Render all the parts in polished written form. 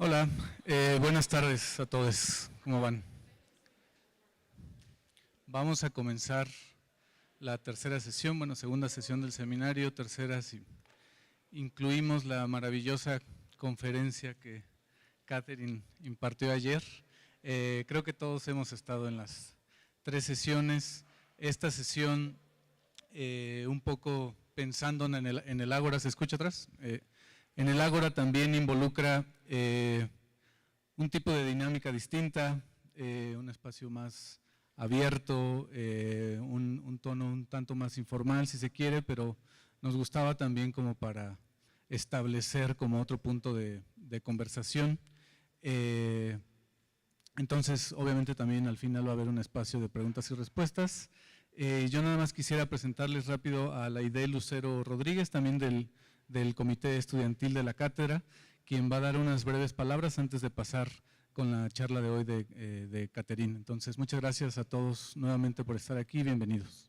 Hola, buenas tardes a todos. ¿Cómo van? Vamos a comenzar la tercera sesión, segunda sesión del seminario, tercera si incluimos la maravillosa conferencia que Catherine impartió ayer. Creo que todos hemos estado en las tres sesiones. Esta sesión, un poco pensando en el ágora, ¿se escucha atrás? En el ágora también involucra un tipo de dinámica distinta, un espacio más abierto, un tono un tanto más informal si se quiere, pero nos gustaba también como para establecer como otro punto de conversación. Entonces, obviamente también al final va a haber un espacio de preguntas y respuestas. Yo nada más quisiera presentarles rápido a Laide Lucero Rodríguez, también del Comité Estudiantil de la Cátedra, quien va a dar unas breves palabras antes de pasar con la charla de hoy de Catherine. Entonces, muchas gracias a todos nuevamente por estar aquí, bienvenidos.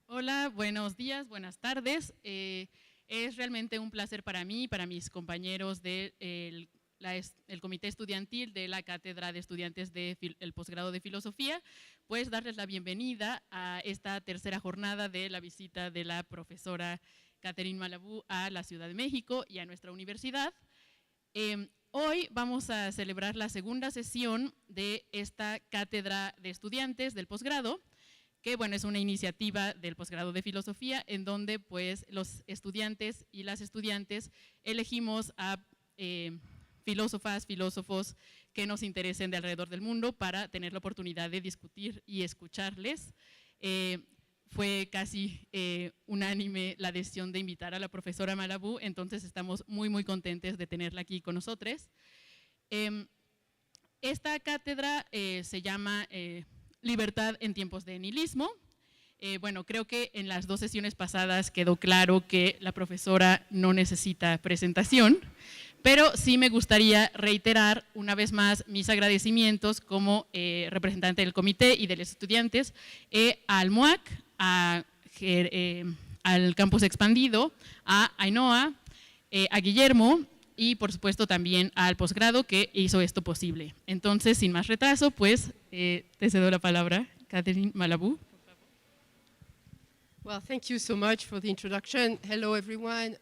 Hola, buenos días, buenas tardes. Es realmente un placer para mí y para mis compañeros del Comité Estudiantil de la Cátedra de Estudiantes del Posgrado de Filosofía, pues darles la bienvenida a esta tercera jornada de la visita de la profesora Catherine Malabou a la Ciudad de México y a nuestra universidad. Hoy vamos a celebrar la segunda sesión de esta Cátedra de Estudiantes del Posgrado, que es una iniciativa del Posgrado de Filosofía en donde pues los estudiantes y las estudiantes elegimos a filósofas, filósofos que nos interesen de alrededor del mundo para tener la oportunidad de discutir y escucharles. Fue casi unánime la decisión de invitar a la profesora Malabou, entonces estamos muy contentos de tenerla aquí con nosotros. Esta cátedra se llama Libertad en tiempos de nihilismo. Creo que en las dos sesiones pasadas quedó claro que la profesora no necesita presentación, pero sí me gustaría reiterar una vez más mis agradecimientos como representante del comité y de los estudiantes al MUAC, al campus expandido, a Ainhoa, a Guillermo y por supuesto también al posgrado que hizo esto posible. Entonces, sin más retraso, pues te cedo la palabra, Catherine Malabou. Well, thank you so much for the introduction. Hello, everyone.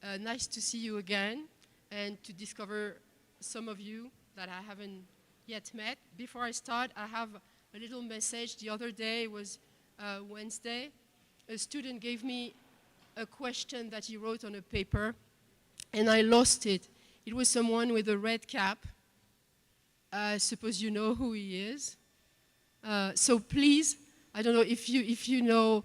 Nice to see you again and to discover some of you that I haven't yet met. Before I start, I have a little message. The other day was Wednesday. A student gave me a question that he wrote on a paper, and I lost it. It was someone with a red cap. I suppose you know who he is. So please, I don't know if you know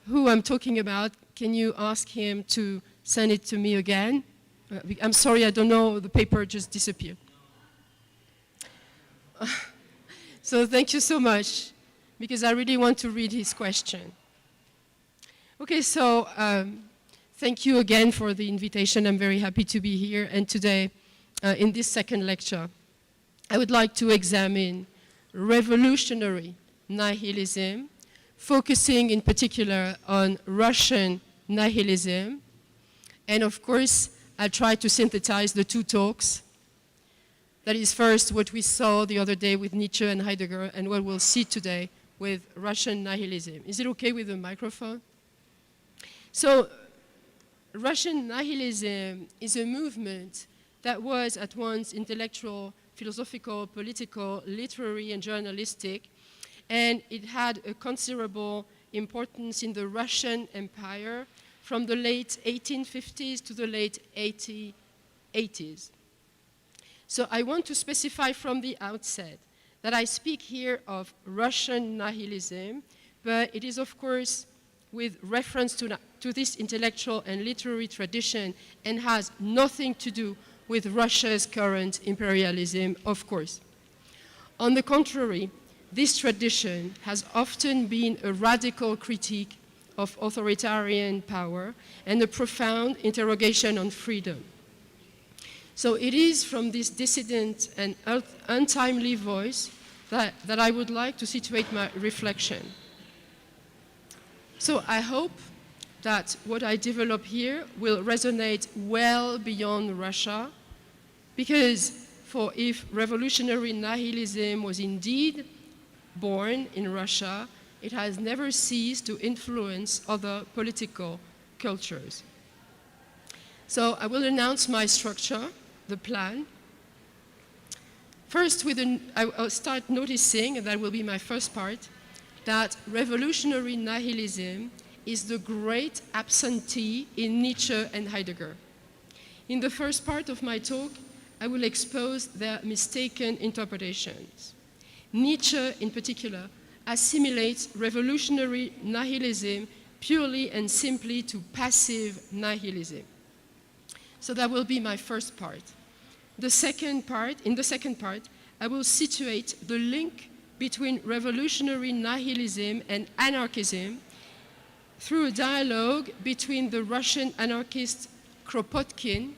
who I'm talking about, can you ask him to send it to me again? I'm sorry, I don't know, the paper just disappeared. So thank you so much, because I really want to read his question. Okay, so thank you again for the invitation. I'm very happy to be here. And today, in this second lecture, I would like to examine revolutionary nihilism, focusing in particular on Russian nihilism. And of course, I'll try to synthesize the two talks. That is first what we saw the other day with Nietzsche and Heidegger, and what we'll see today with Russian nihilism. Is it okay with the microphone? So, Russian nihilism is a movement that was at once intellectual, philosophical, political, literary, and journalistic, and it had a considerable importance in the Russian Empire from the late 1850s to the late 1880s. So I want to specify from the outset that I speak here of Russian nihilism, but it is of course with reference to this intellectual and literary tradition and has nothing to do with Russia's current imperialism, of course. On the contrary, this tradition has often been a radical critique of authoritarian power and a profound interrogation on freedom. So it is from this dissident and untimely voice that I would like to situate my reflection. So I hope that what I develop here will resonate well beyond Russia, because if revolutionary nihilism was indeed born in Russia, it has never ceased to influence other political cultures. So I will announce my structure, the plan. First, I'll start noticing, and that will be my first part, that revolutionary nihilism is the great absentee in Nietzsche and Heidegger. In the first part of my talk, I will expose their mistaken interpretations. Nietzsche, in particular, assimilates revolutionary nihilism purely and simply to passive nihilism. So that will be my first part. In the second part, I will situate the link between revolutionary nihilism and anarchism through a dialogue between the Russian anarchist Kropotkin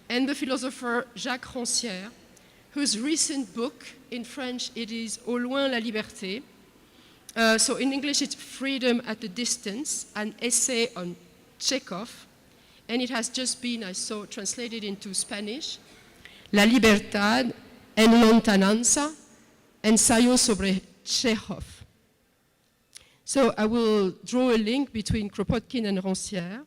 and the philosopher Jacques Rancière, whose recent book, in French it is Au loin la liberté, so in English it's Freedom at a Distance, an essay on Chekhov, and it has just been, I saw, translated into Spanish, La Libertad en lontananza, ensayo sobre Chekhov. So I will draw a link between Kropotkin and Rancière,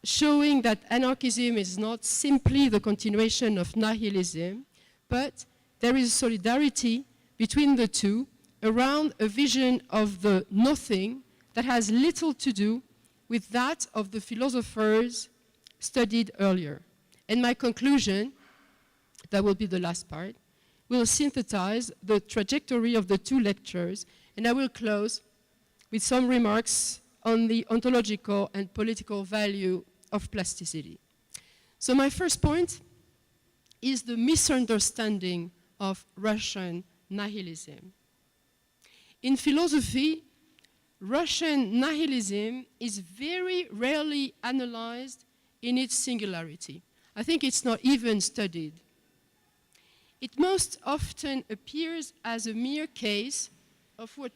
showing that anarchism is not simply the continuation of nihilism, but there is solidarity between the two around a vision of the nothing that has little to do with that of the philosophers studied earlier. And my conclusion, that will be the last part, will synthesize the trajectory of the two lectures, and I will close with some remarks on the ontological and political value of plasticity. So my first point is the misunderstanding of Russian nihilism. In philosophy, Russian nihilism is very rarely analyzed in its singularity. I think it's not even studied. It most often appears as a mere case of what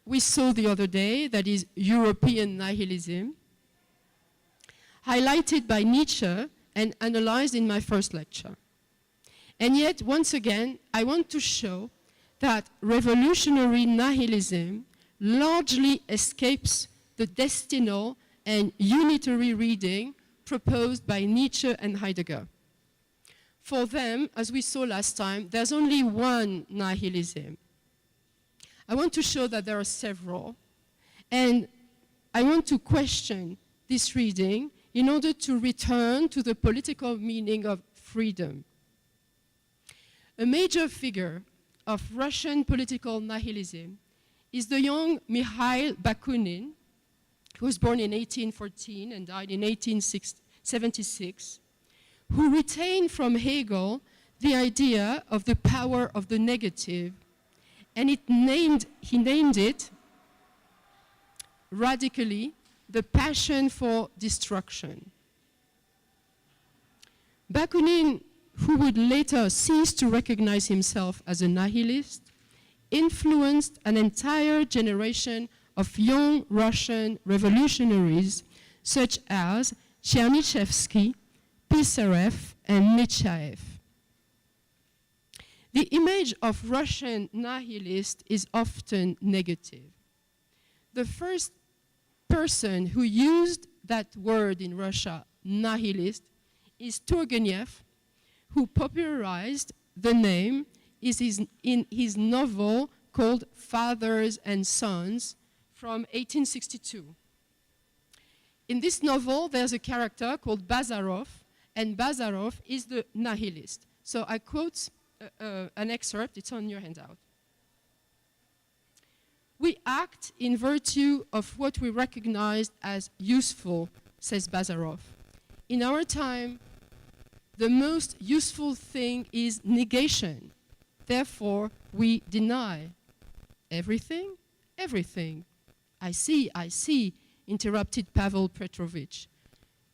we saw the other day, that is European nihilism, highlighted by Nietzsche and analyzed in my first lecture. And yet, once again, I want to show that revolutionary nihilism largely escapes the destinal and unitary reading proposed by Nietzsche and Heidegger. For them, as we saw last time, there's only one nihilism. I want to show that there are several, and I want to question this reading in order to return to the political meaning of freedom. A major figure of Russian political nihilism is the young Mikhail Bakunin, who was born in 1814 and died in 1876, who retained from Hegel the idea of the power of the negative, and he named it radically the passion for destruction. Bakunin, who would later cease to recognize himself as a nihilist, influenced an entire generation of young Russian revolutionaries such as Chernyshevsky, Pisarev, and Nechayev. The image of Russian nihilist is often negative. The first person who used that word in Russia, nihilist, is Turgenev, who popularized the name in his novel called Fathers and Sons from 1862. In this novel, there's a character called Bazarov, and Bazarov is the nihilist. So I quote an excerpt, it's on your handout. We act in virtue of what we recognize as useful, says Bazarov. In our time, the most useful thing is negation. Therefore, we deny. Everything? Everything. I see, interrupted Pavel Petrovich.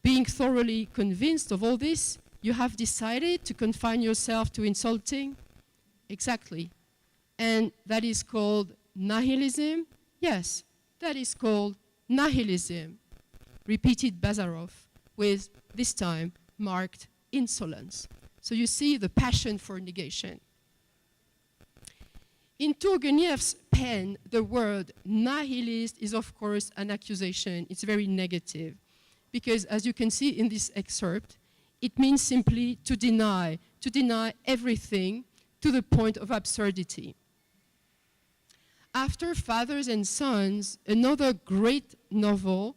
Being thoroughly convinced of all this, you have decided to confine yourself to insulting? Exactly. And that is called nihilism? Yes, that is called nihilism. repeated Bazarov with, this time, marked insolence. So you see the passion for negation. In Turgenev's pen, the word nihilist is, of course, an accusation. It's very negative. Because, as you can see in this excerpt, it means simply to deny everything to the point of absurdity. After Fathers and Sons, another great novel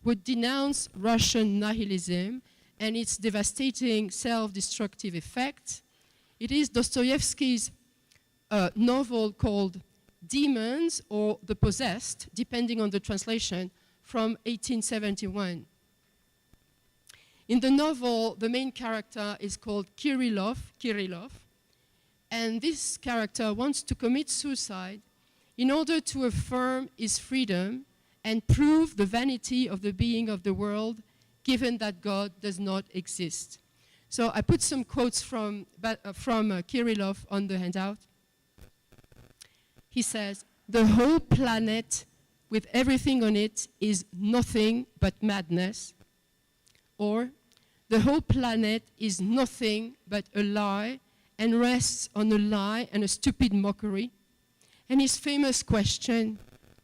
would denounce Russian nihilism and its devastating self-destructive effects. It is Dostoevsky's novel called Demons or The Possessed, depending on the translation, from 1871. In the novel, the main character is called Kirillov, and this character wants to commit suicide in order to affirm his freedom and prove the vanity of the being of the world, given that God does not exist. So I put some quotes from Kirillov on the handout. He says, "The whole planet with everything on it is nothing but madness," or "The whole planet is nothing but a lie and rests on a lie and a stupid mockery." And his famous question,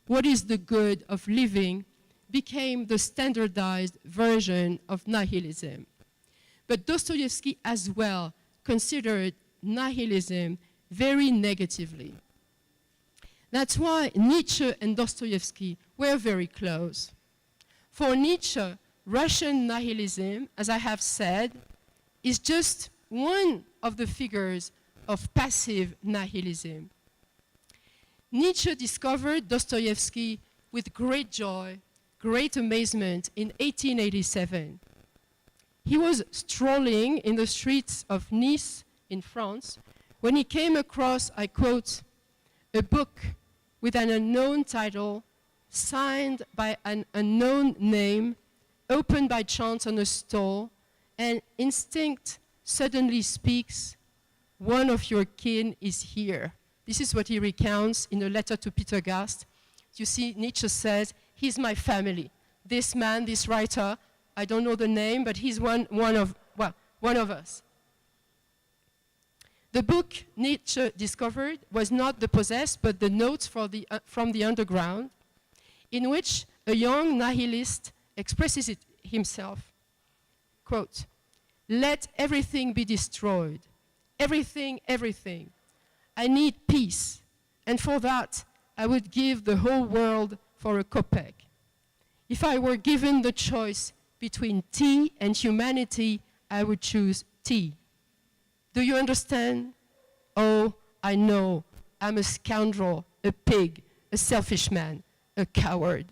"What is the good of living?" became the standardized version of nihilism. But Dostoevsky as well considered nihilism very negatively. That's why Nietzsche and Dostoevsky were very close. For Nietzsche, Russian nihilism, as I have said, is just one of the figures of passive nihilism. Nietzsche discovered Dostoevsky with great joy, great amazement in 1887. He was strolling in the streets of Nice in France when he came across, I quote, "a book with an unknown title, signed by an unknown name, opened by chance on a stall, and instinct suddenly speaks, 'One of your kin is here.'" This is what he recounts in a letter to Peter Gast. You see, Nietzsche says, "He's my family. This man, this writer, I don't know the name, but he's one of us." The book Nietzsche discovered was not The Possessed, but the Notes from the Underground, in which a young nihilist expresses it himself. Quote, "Let everything be destroyed. Everything, everything. I need peace, and for that I would give the whole world for a kopeck. If I were given the choice between tea and humanity, I would choose tea. Do you understand? Oh, I know. I'm a scoundrel, a pig, a selfish man, a coward."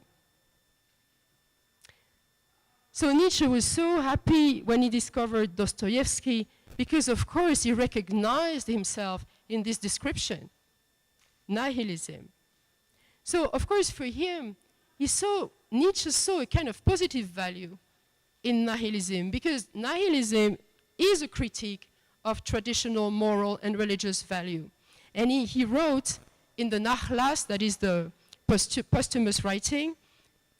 So Nietzsche was so happy when he discovered Dostoevsky because, of course, he recognized himself in this description, nihilism. So, of course, for him, Nietzsche saw a kind of positive value in nihilism, because nihilism is a critique of traditional moral and religious value. And he wrote in the Nachlass, that is the posthumous writing,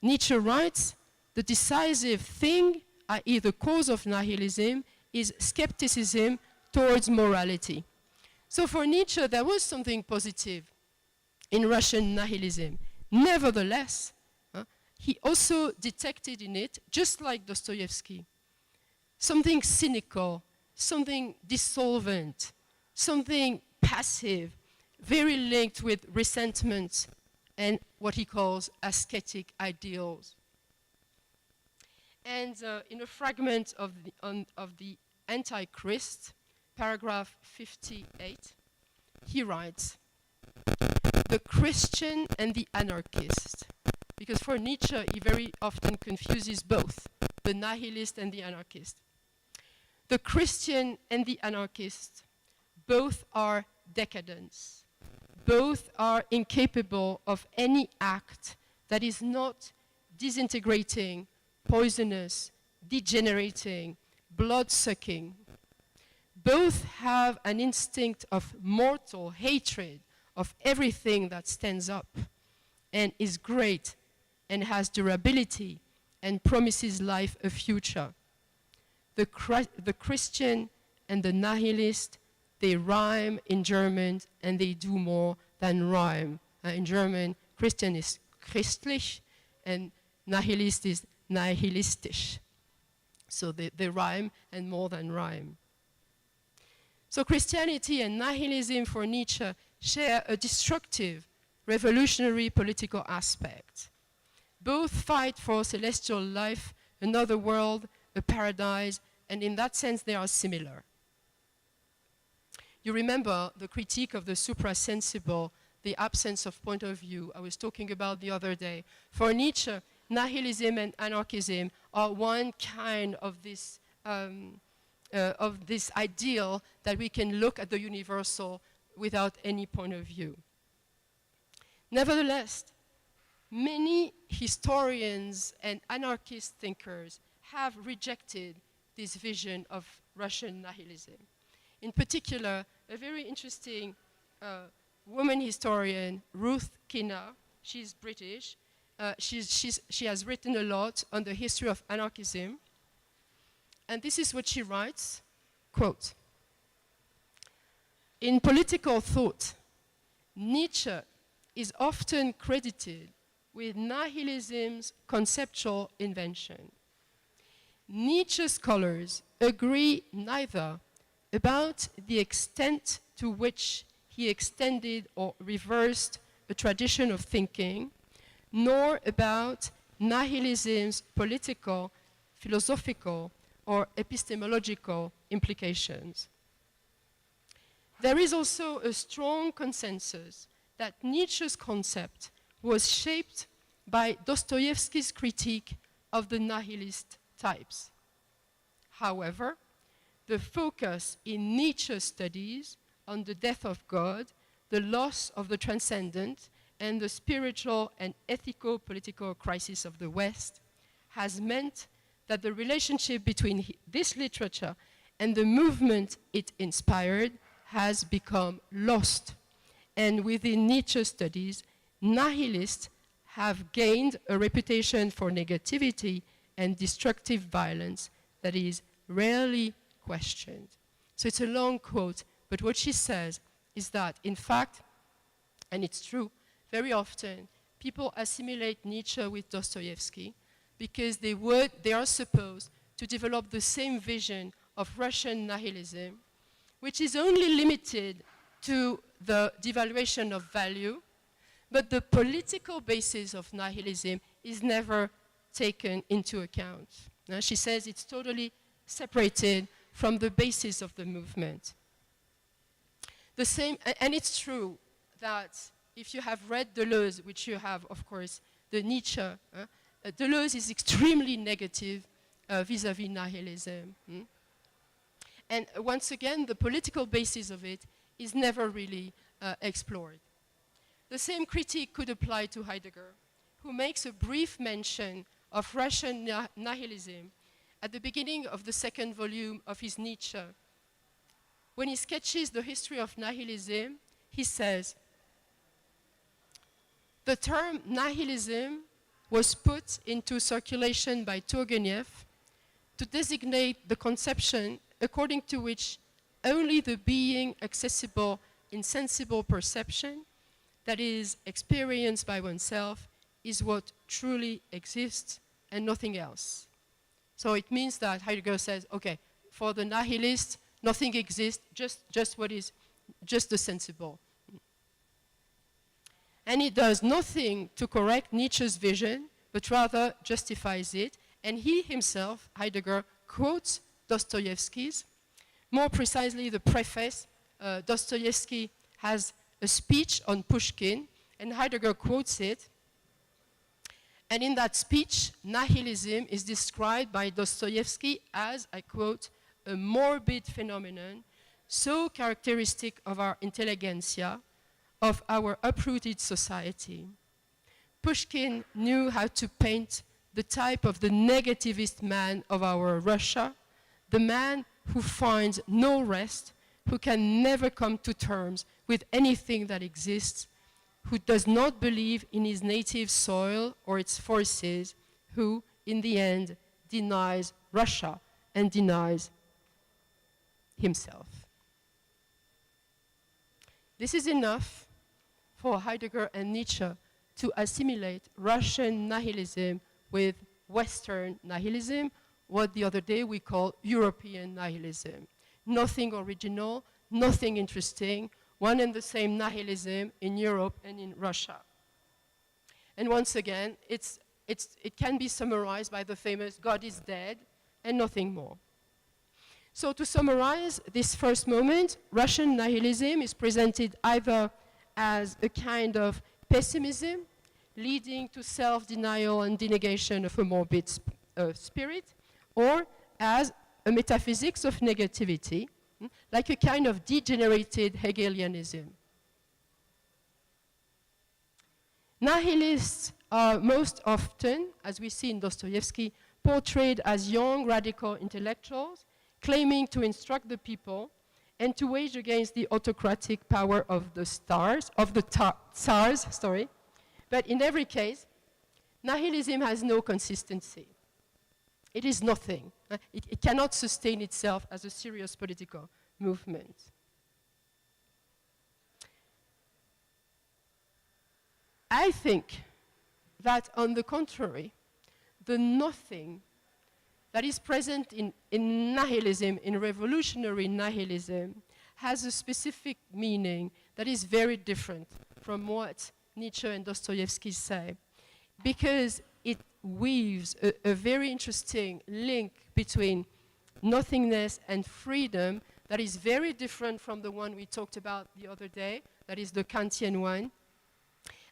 Nietzsche writes, "The decisive thing, i.e. the cause of nihilism, is skepticism towards morality." So for Nietzsche, there was something positive in Russian nihilism. Nevertheless, he also detected in it, just like Dostoevsky, something cynical, something dissolvent, something passive, very linked with resentment and what he calls ascetic ideals. And in a fragment of the Antichrist, paragraph 58, he writes, "The Christian and the anarchist," because for Nietzsche, he very often confuses both, the nihilist and the anarchist. "The Christian and the anarchist, both are decadents. Both are incapable of any act that is not disintegrating, poisonous, degenerating, blood-sucking. Both have an instinct of mortal hatred of everything that stands up and is great and has durability and promises life a future. The Christian and the nihilist, they rhyme in German and they do more than rhyme. In German, Christian is christlich and nihilist is nihilistisch. So they rhyme and more than rhyme. So Christianity and nihilism for Nietzsche share a destructive, revolutionary political aspect. Both fight for celestial life, another world, a paradise, and in that sense they are similar. You remember the critique of the suprasensible, the absence of point of view I was talking about the other day. For Nietzsche, nihilism and anarchism are one kind of this ideal that we can look at the universal without any point of view. Nevertheless, many historians and anarchist thinkers have rejected this vision of Russian nihilism. In particular, a very interesting woman historian, Ruth Kinna, she's British. She has written a lot on the history of anarchism. And this is what she writes, quote, "In political thought, Nietzsche is often credited with nihilism's conceptual invention. Nietzsche scholars agree neither about the extent to which he extended or reversed a tradition of thinking, nor about nihilism's political, philosophical, or epistemological implications. There is also a strong consensus that Nietzsche's concept was shaped by Dostoevsky's critique of the nihilist types. However, the focus in Nietzsche's studies on the death of God, the loss of the transcendent, and the spiritual and ethico-political crisis of the West has meant that the relationship between this literature and the movement it inspired has become lost. And within Nietzsche's studies, nihilists have gained a reputation for negativity and destructive violence that is rarely questioned." So it's a long quote, but what she says is that, in fact, and it's true, very often people assimilate Nietzsche with Dostoevsky because they are supposed to develop the same vision of Russian nihilism, which is only limited to the devaluation of value, but the political basis of nihilism is never taken into account. She says it's totally separated from the basis of the movement. The same, and it's true that if you have read Deleuze, which you have, of course, the Nietzsche, Deleuze is extremely negative vis-à-vis nihilism. And once again, the political basis of it is never really explored. The same critique could apply to Heidegger, who makes a brief mention of Russian nihilism at the beginning of the second volume of his Nietzsche. When he sketches the history of nihilism, he says, "The term nihilism was put into circulation by Turgenev to designate the conception according to which only the being accessible in sensible perception, that is, experienced by oneself, is what truly exists and nothing else." So it means that Heidegger says, okay, for the nihilist, nothing exists, just what is, just the sensible. And he does nothing to correct Nietzsche's vision, but rather justifies it. And he himself, Heidegger, quotes Dostoevsky's. More precisely, the preface, Dostoevsky has a speech on Pushkin, and Heidegger quotes it. And in that speech, nihilism is described by Dostoevsky as, I quote, "a morbid phenomenon so characteristic of our intelligentsia, of our uprooted society." Pushkin knew how to paint the type of the negativist man of our Russia, the man who finds no rest, who can never come to terms with anything that exists, who does not believe in his native soil or its forces, who, in the end, denies Russia and denies himself. This is enough for Heidegger and Nietzsche to assimilate Russian nihilism with Western nihilism, what the other day we call European nihilism. Nothing original, nothing interesting, one and the same nihilism in Europe and in Russia. And once again, it can be summarized by the famous God is dead and nothing more. So to summarize this first moment, Russian nihilism is presented either as a kind of pessimism leading to self-denial and denegation of a morbid spirit, or as a metaphysics of negativity, like a kind of degenerated Hegelianism. Nihilists are most often, as we see in Dostoevsky, portrayed as young radical intellectuals claiming to instruct the people and to wage against the autocratic power of the tsars. But in every case, nihilism has no consistency. It is nothing. It cannot sustain itself as a serious political movement. I think that, on the contrary, the nothing that is present in nihilism, in revolutionary nihilism, has a specific meaning that is very different from what Nietzsche and Dostoevsky say, because it weaves a very interesting link between nothingness and freedom that is very different from the one we talked about the other day, that is the Kantian one.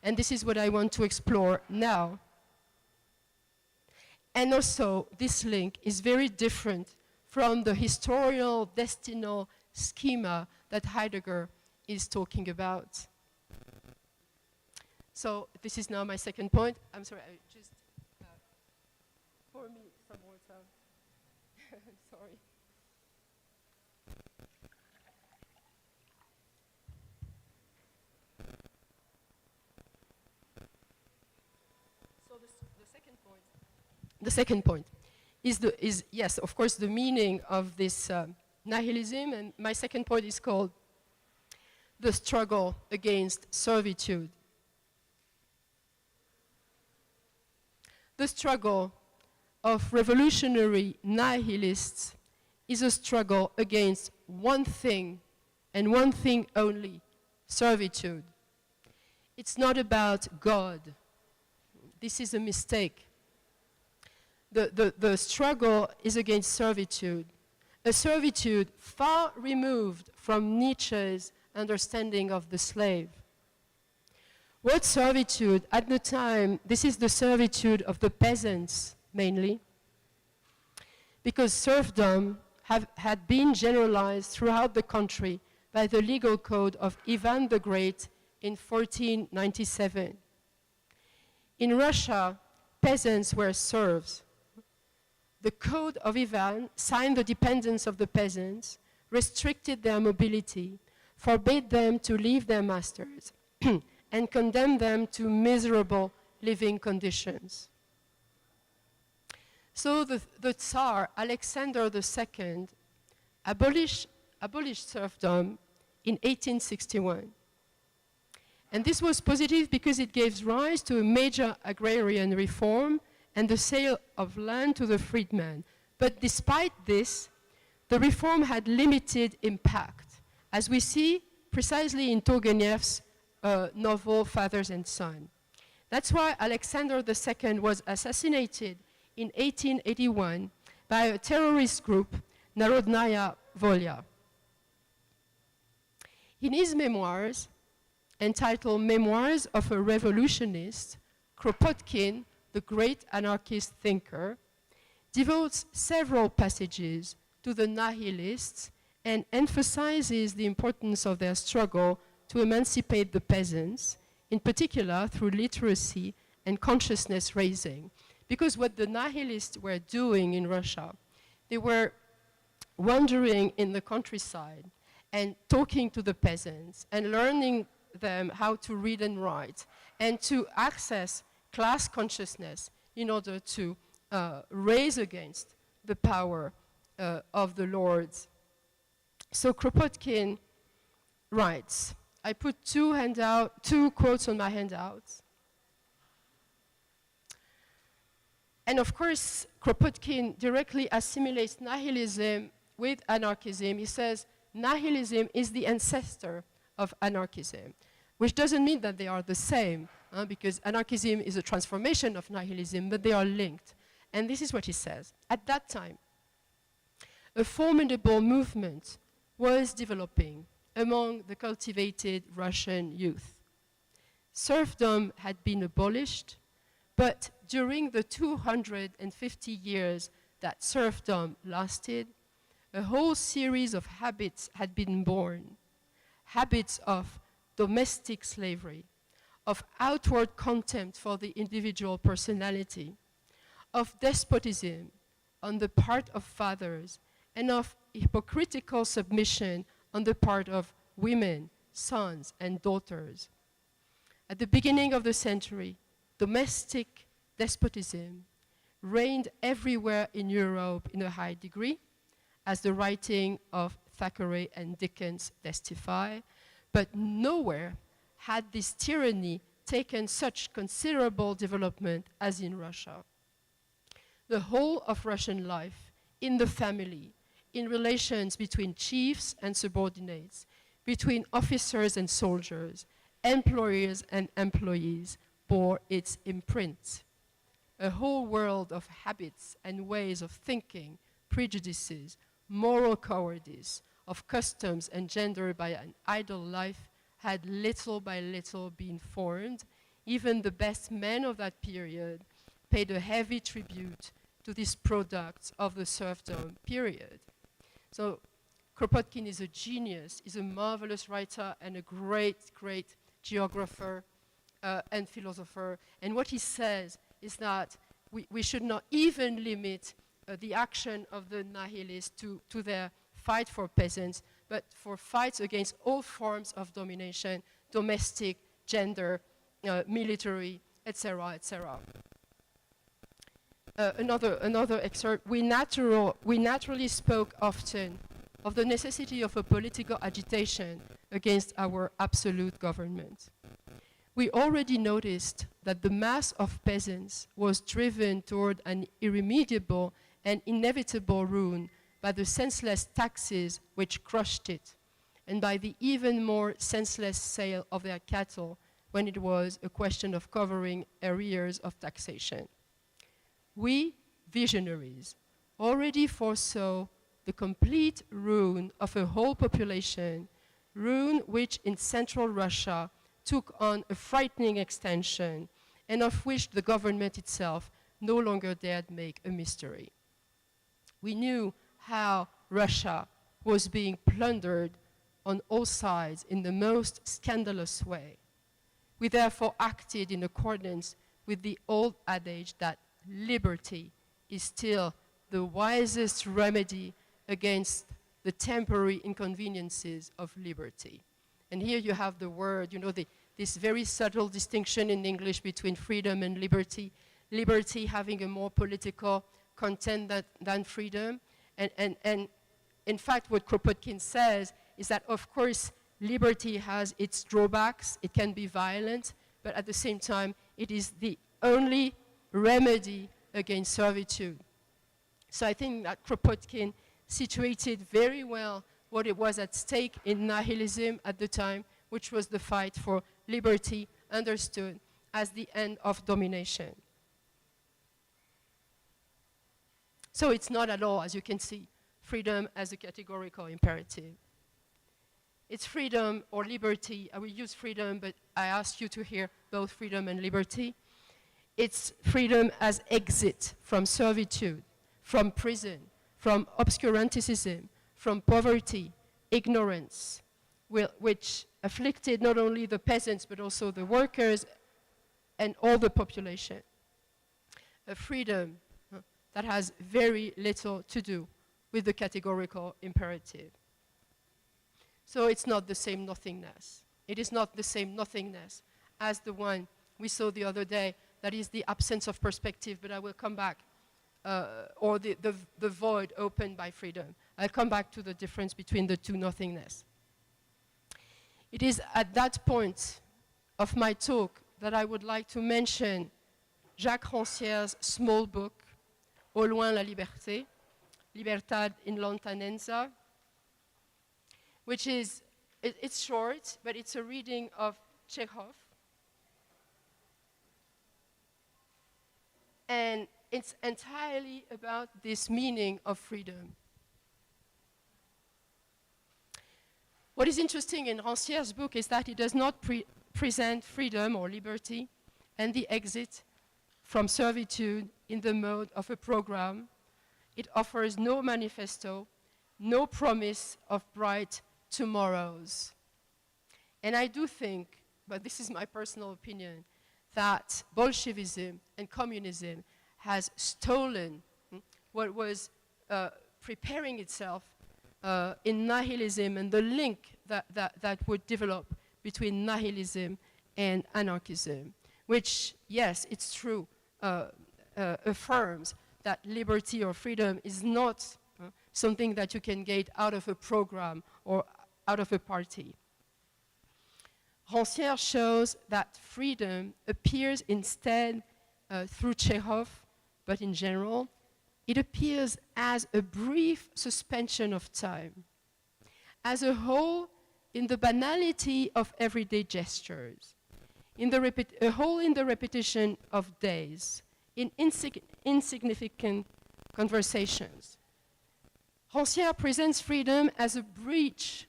And this is what I want to explore now. And also, this link is very different from the historical destinal schema that Heidegger is talking about. So this is now my second point. I'm sorry, I just pour me some water. Sorry. So the second point is yes, of course, the meaning of this nihilism, and my second point is called the struggle against servitude. The struggle of revolutionary nihilists is a struggle against one thing, and one thing only: servitude. It's not about God. This is a mistake. The struggle is against servitude, a servitude far removed from Nietzsche's understanding of the slave. What servitude? At the time, this is the servitude of the peasants, mainly, because serfdom had been generalized throughout the country by the legal code of Ivan the Great in 1497. In Russia, peasants were serfs. The Code of Ivan signed the dependence of the peasants, restricted their mobility, forbade them to leave their masters, and condemned them to miserable living conditions. So the Tsar, Alexander II, abolished serfdom in 1861. And this was positive because it gave rise to a major agrarian reform and the sale of land to the freedman. But despite this, the reform had limited impact, as we see precisely in Turgenev's novel Fathers and Son. That's why Alexander II was assassinated in 1881 by a terrorist group, Narodnaya Volya. In his memoirs, entitled Memoirs of a Revolutionist, Kropotkin, the great anarchist thinker, devotes several passages to the nihilists and emphasizes the importance of their struggle to emancipate the peasants, in particular through literacy and consciousness raising. Because what the nihilists were doing in Russia, they were wandering in the countryside and talking to the peasants and learning them how to read and write and to access class consciousness in order to raise against the power of the lords. So Kropotkin writes, I put two quotes on my handouts. And of course, Kropotkin directly assimilates nihilism with anarchism. He says nihilism is the ancestor of anarchism, which doesn't mean that they are the same, because anarchism is a transformation of nihilism, but they are linked. And this is what he says. At that time, a formidable movement was developing among the cultivated Russian youth. Serfdom had been abolished, but during the 250 years that serfdom lasted, a whole series of habits had been born. Habits of domestic slavery, of outward contempt for the individual personality, of despotism on the part of fathers, and of hypocritical submission on the part of women, sons, and daughters. At the beginning of the century, domestic despotism reigned everywhere in Europe in a high degree, as the writing of Thackeray and Dickens testify, but nowhere had this tyranny taken such considerable development as in Russia. The whole of Russian life, in the family, in relations between chiefs and subordinates, between officers and soldiers, employers and employees, bore its imprint. A whole world of habits and ways of thinking, prejudices, moral cowardice, of customs engendered by an idle life had little by little been formed. Even the best men of that period paid a heavy tribute to these products of the serfdom period. So Kropotkin is a genius, is a marvelous writer and a great, great geographer and philosopher. And what he says is that we should not even limit the action of the nihilists to their fight for peasants, but for fights against all forms of domination, domestic, gender, military, etc., etc. Another excerpt, we naturally spoke often of the necessity of a political agitation against our absolute government. We already noticed that the mass of peasants was driven toward an irremediable and inevitable ruin by the senseless taxes which crushed it, and by the even more senseless sale of their cattle when it was a question of covering arrears of taxation. We, visionaries, already foresaw the complete ruin of a whole population, ruin which in central Russia took on a frightening extension, and of which the government itself no longer dared make a mystery. We knew how Russia was being plundered on all sides in the most scandalous way. We therefore acted in accordance with the old adage that liberty is still the wisest remedy against the temporary inconveniences of liberty. And here you have the word, this very subtle distinction in English between freedom and liberty. Liberty having a more political content than freedom. And in fact, what Kropotkin says is that, of course, liberty has its drawbacks. It can be violent, but at the same time, it is the only remedy against servitude. So I think that Kropotkin situated very well what it was at stake in nihilism at the time, which was the fight for liberty, understood as the end of domination. So it's not at all, as you can see, freedom as a categorical imperative. It's freedom or liberty. I will use freedom, but I ask you to hear both freedom and liberty. It's freedom as exit from servitude, from prison, from obscuranticism, from poverty, ignorance, which afflicted not only the peasants, but also the workers and all the population. A freedom that has very little to do with the categorical imperative. So it's not the same nothingness. It is not the same nothingness as the one we saw the other day, that is the absence of perspective, but I will come back or the void opened by freedom. I'll come back to the difference between the two nothingness. It is at that point of my talk that I would like to mention Jacques Rancière's small book, Au loin la liberté, Libertad in lontananza, which is, it's short, but it's a reading of Chekhov. And it's entirely about this meaning of freedom. What is interesting in Rancière's book is that he does not present freedom or liberty and the exit from servitude in the mode of a program. It offers no manifesto, no promise of bright tomorrows. And I do think, but this is my personal opinion, that Bolshevism and communism has stolen what was preparing itself in nihilism and the link that would develop between nihilism and anarchism, which, yes, it's true, affirms that liberty or freedom is not something that you can get out of a program or out of a party. Rancière shows that freedom appears instead through Chekhov, but in general, it appears as a brief suspension of time, as a hole in the banality of everyday gestures, a hole in the repetition of days, in insignificant conversations. Rancière presents freedom as a breach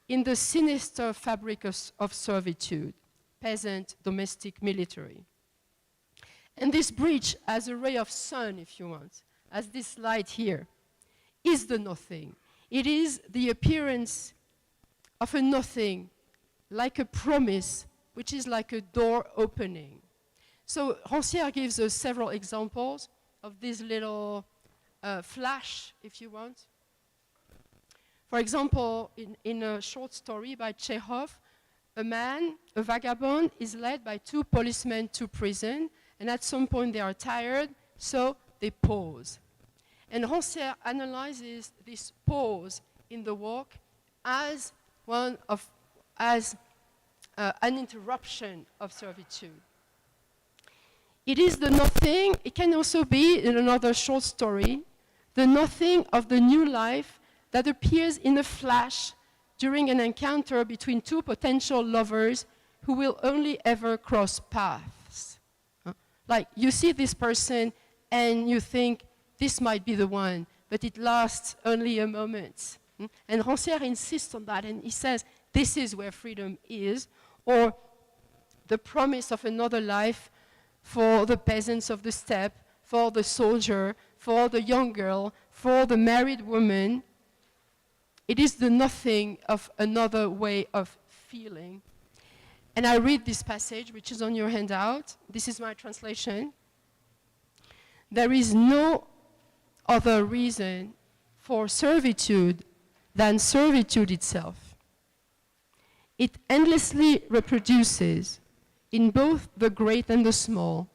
in the sinister fabric of servitude, peasant, domestic, military. And this breach, as a ray of sun, if you want, as this light here, is the nothing. It is the appearance of a nothing, like a promise, which is like a door opening. So Rancière gives us several examples of this little flash, if you want. For example, in a short story by Chekhov, a man, a vagabond, is led by two policemen to prison, and at some point they are tired, so they pause. And Rancière analyzes this pause in the walk as an interruption of servitude. It is the nothing, it can also be, in another short story, the nothing of the new life that appears in a flash during an encounter between two potential lovers who will only ever cross paths. Like, you see this person and you think, this might be the one, but it lasts only a moment. And Rancière insists on that, and he says, this is where freedom is, or the promise of another life for the peasants of the steppe, for the soldier, for the young girl, for the married woman. It is the nothing of another way of feeling. And I read this passage, which is on your handout. This is my translation. There is no other reason for servitude than servitude itself. It endlessly reproduces, in both the great and the small,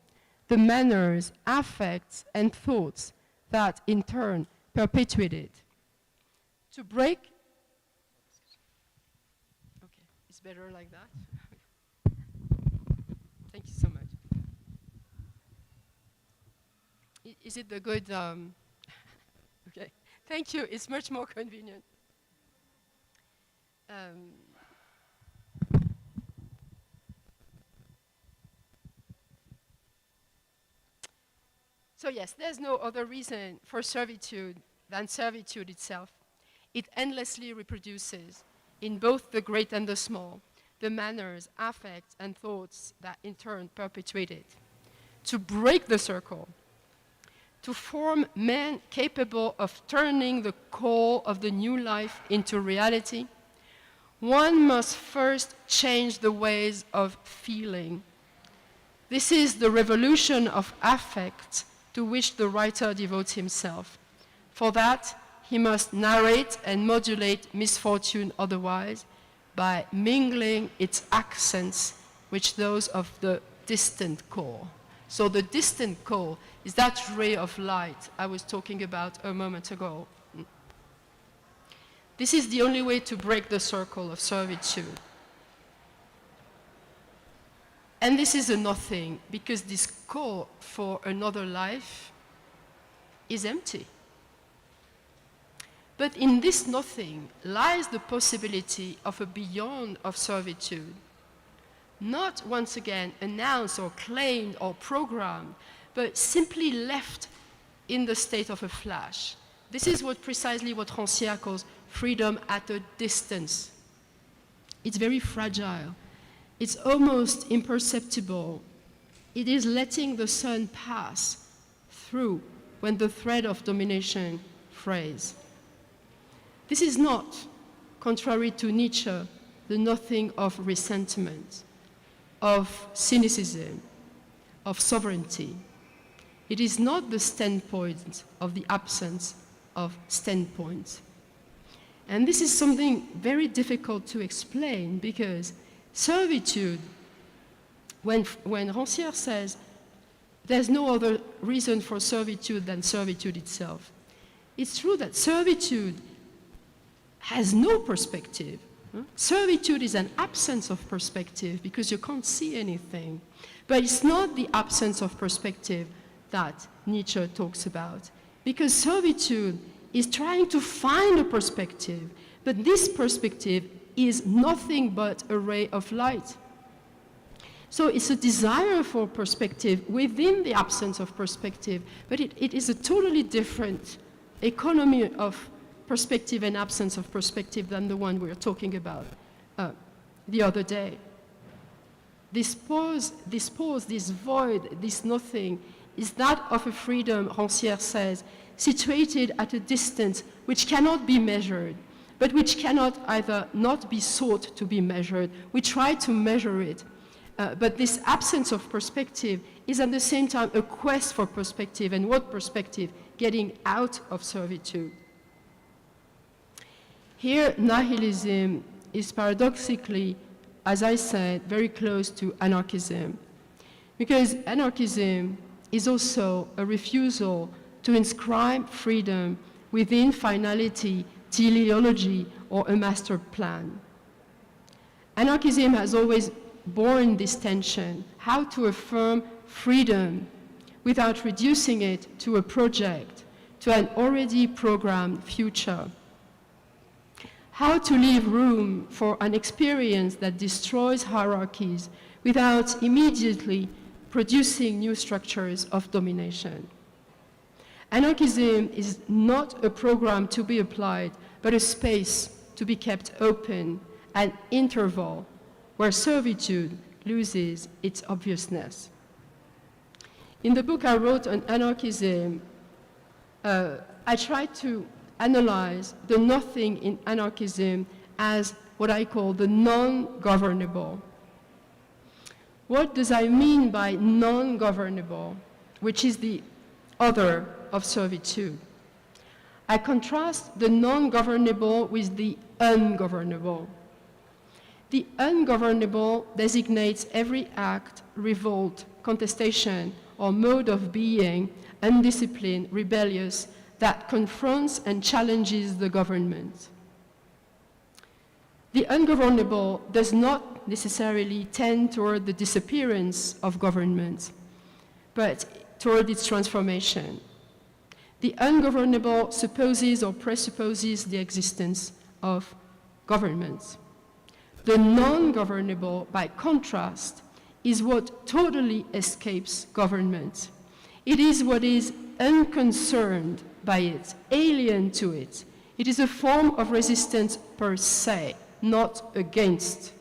the manners, affects, and thoughts that, in turn, perpetuate it. To break... Okay, it's better like that. Thank you so much. Is it the good... Okay, thank you. It's much more convenient. So yes, there's no other reason for servitude than servitude itself. It endlessly reproduces, in both the great and the small, the manners, affects, and thoughts that in turn perpetuate it. To break the circle, to form men capable of turning the call of the new life into reality, one must first change the ways of feeling. This is the revolution of affect to which the writer devotes himself. For that, he must narrate and modulate misfortune otherwise by mingling its accents with those of the distant core. So the distant call is that ray of light I was talking about a moment ago. This is the only way to break the circle of servitude. And this is a nothing, because this call for another life is empty. But in this nothing lies the possibility of a beyond of servitude, not once again announced or claimed or programmed, but simply left in the state of a flash. This is precisely what Rancière calls freedom at a distance. It's very fragile. It's almost imperceptible. It is letting the sun pass through when the thread of domination frays. This is not, contrary to Nietzsche, the nothing of resentment, of cynicism, of sovereignty. It is not the standpoint of the absence of standpoint. And this is something very difficult to explain, because servitude, when Rancière says there's no other reason for servitude than servitude itself, it's true that servitude has no perspective. Servitude is an absence of perspective because you can't see anything. But it's not the absence of perspective that Nietzsche talks about, because servitude is trying to find a perspective, but this perspective is nothing but a ray of light. So it's a desire for perspective within the absence of perspective, but it is a totally different economy of perspective and absence of perspective than the one we were talking about the other day. This pause, this void, this nothing, is that of a freedom, Rancière says, situated at a distance which cannot be measured, but which cannot either not be sought to be measured. We try to measure it, but this absence of perspective is at the same time a quest for perspective. And what perspective? Getting out of servitude. Here, nihilism is paradoxically, as I said, very close to anarchism, because anarchism is also a refusal to inscribe freedom within finality, teleology, or a master plan. Anarchism has always borne this tension, how to affirm freedom without reducing it to a project, to an already programmed future. How to leave room for an experience that destroys hierarchies without immediately producing new structures of domination. Anarchism is not a program to be applied, but a space to be kept open, an interval where servitude loses its obviousness. In the book I wrote on anarchism, I tried to analyze the nothing in anarchism as what I call the non-governable. What does I mean by non-governable, which is the other of servitude? I contrast the non-governable with the ungovernable. The ungovernable designates every act, revolt, contestation, or mode of being, undisciplined, rebellious, that confronts and challenges the government. The ungovernable does not necessarily tend toward the disappearance of government, but toward its transformation. The ungovernable supposes or presupposes the existence of government. The non-governable, by contrast, is what totally escapes government. It is what is unconcerned by it, alien to it. It is a form of resistance per se, not against.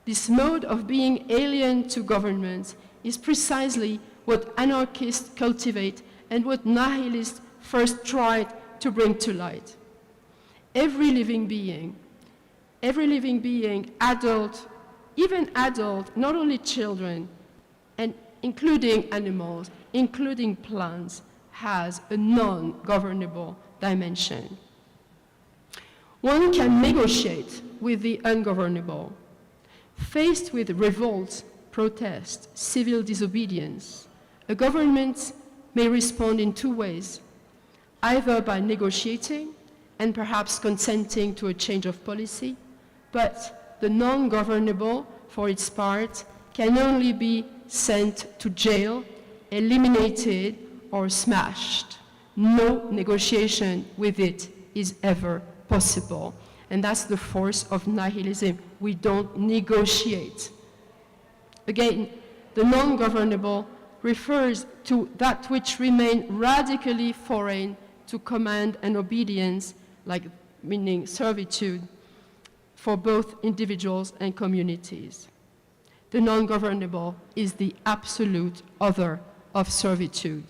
This mode of being alien to government is precisely what anarchists cultivate and what nihilists first tried to bring to light. Every living being, adult, even adult, not only children, and including animals, including plants, has a non-governable dimension. One can negotiate with the ungovernable. Faced with revolts, protest, civil disobedience, a government may respond in two ways, either by negotiating and perhaps consenting to a change of policy, but the non-governable, for its part, can only be sent to jail, eliminated, or smashed. No negotiation with it is ever possible. And that's the force of nihilism. We don't negotiate. Again, the non-governable refers to that which remain radically foreign to command and obedience, like meaning servitude, for both individuals and communities. The non-governable is the absolute other of servitude.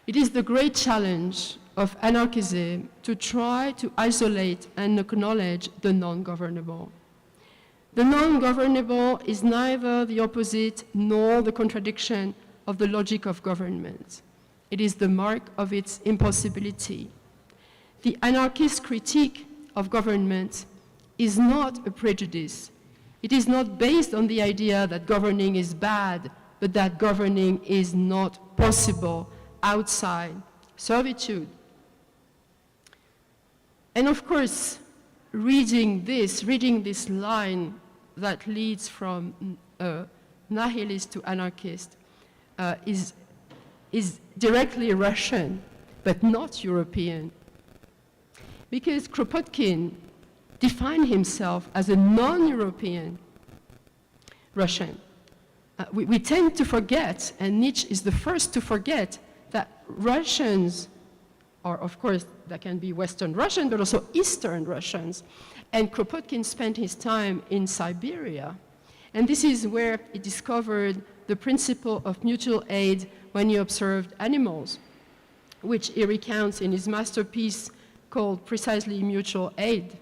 It is the great challenge of anarchism to try to isolate and acknowledge the non-governable. The non-governable is neither the opposite nor the contradiction of the logic of government. It is the mark of its impossibility. The anarchist critique of government is not a prejudice. It is not based on the idea that governing is bad, but that governing is not possible outside servitude. And of course, reading this line that leads from nihilist to anarchist is directly Russian, but not European. Because Kropotkin defined himself as a non-European Russian. We tend to forget, and Nietzsche is the first to forget, that Russians are, of course, that can be Western Russian, but also Eastern Russians. And Kropotkin spent his time in Siberia. And this is where he discovered the principle of mutual aid when he observed animals, which he recounts in his masterpiece called precisely Mutual Aid.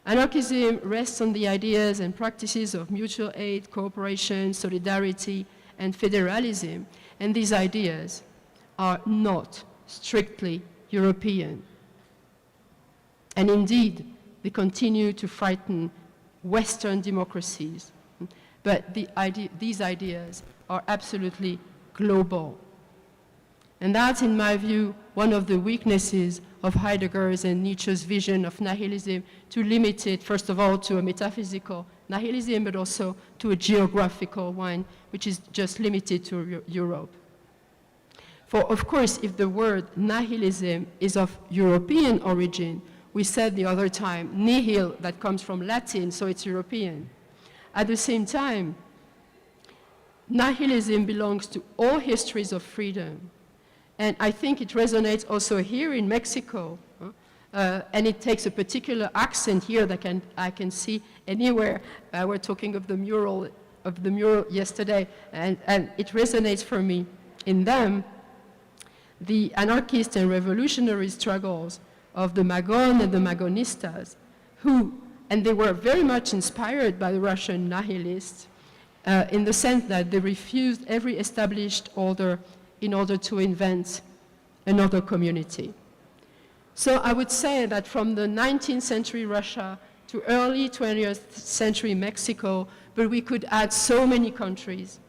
Anarchism rests on the ideas and practices of mutual aid, cooperation, solidarity, and federalism. And these ideas are not strictly European. And indeed, they continue to frighten Western democracies. But these ideas are absolutely global. And that's, in my view, one of the weaknesses of Heidegger's and Nietzsche's vision of nihilism, to limit it, first of all, to a metaphysical nihilism, but also to a geographical one, which is just limited to Europe. For, of course, if the word nihilism is of European origin, we said the other time, nihil, that comes from Latin, so it's European. At the same time, nihilism belongs to all histories of freedom. And I think it resonates also here in Mexico. And it takes a particular accent here that I can see anywhere. We're talking of the mural yesterday, and it resonates for me. In them, the anarchist and revolutionary struggles of the Magon and the Magonistas, and they were very much inspired by the Russian nihilists, in the sense that they refused every established order in order to invent another community. So I would say that from the 19th century Russia to early 20th century Mexico, but we could add so many countries.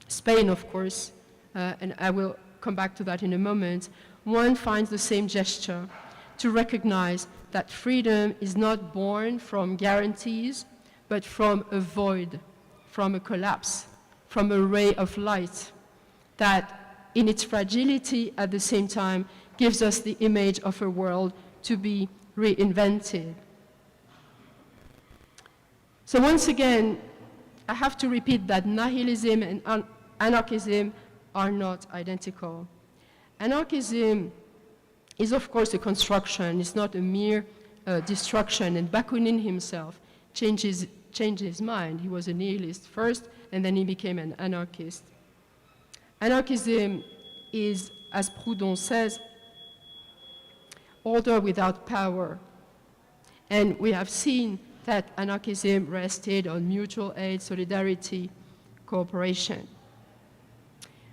Spain, of course, and I will come back to that in a moment, one finds the same gesture to recognize that freedom is not born from guarantees, but from a void, from a collapse, from a ray of light, that in its fragility at the same time gives us the image of a world to be reinvented. So once again, I have to repeat that nihilism and anarchism are not identical. Anarchism is, of course, a construction. It's not a mere destruction. And Bakunin himself changed his mind. He was a nihilist first, and then he became an anarchist. Anarchism is, as Proudhon says, order without power. And we have seen that anarchism rested on mutual aid, solidarity, cooperation.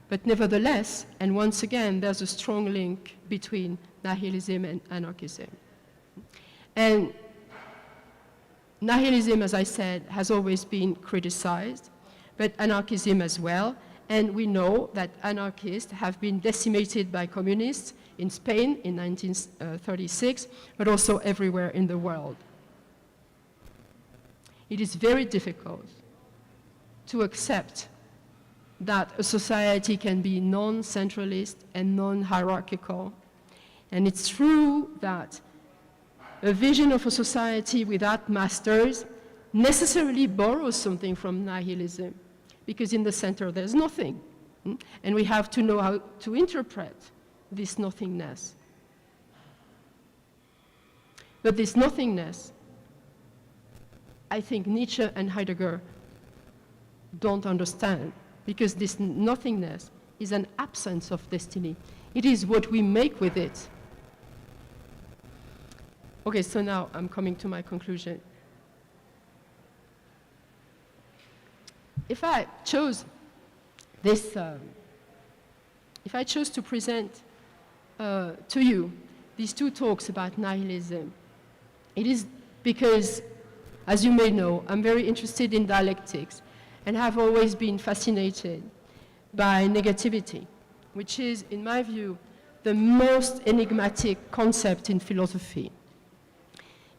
But nevertheless, and once again, there's a strong link between nihilism and anarchism. And Nihilism, as I said, has always been criticized, but anarchism as well. And we know that anarchists have been decimated by communists in Spain in 1936, but also everywhere in the world. It is very difficult to accept that a society can be non-centralist and non-hierarchical. And it's true that a vision of a society without masters necessarily borrows something from nihilism, because in the center there's nothing. And we have to know how to interpret this nothingness. But this nothingness, I think Nietzsche and Heidegger don't understand, because this nothingness is an absence of destiny. It is what we make with it. Okay, so now I'm coming to my conclusion. If I chose this, if I chose to present to you these two talks about nihilism, it is because, as you may know, I'm very interested in dialectics and have always been fascinated by negativity, which is, in my view, the most enigmatic concept in philosophy.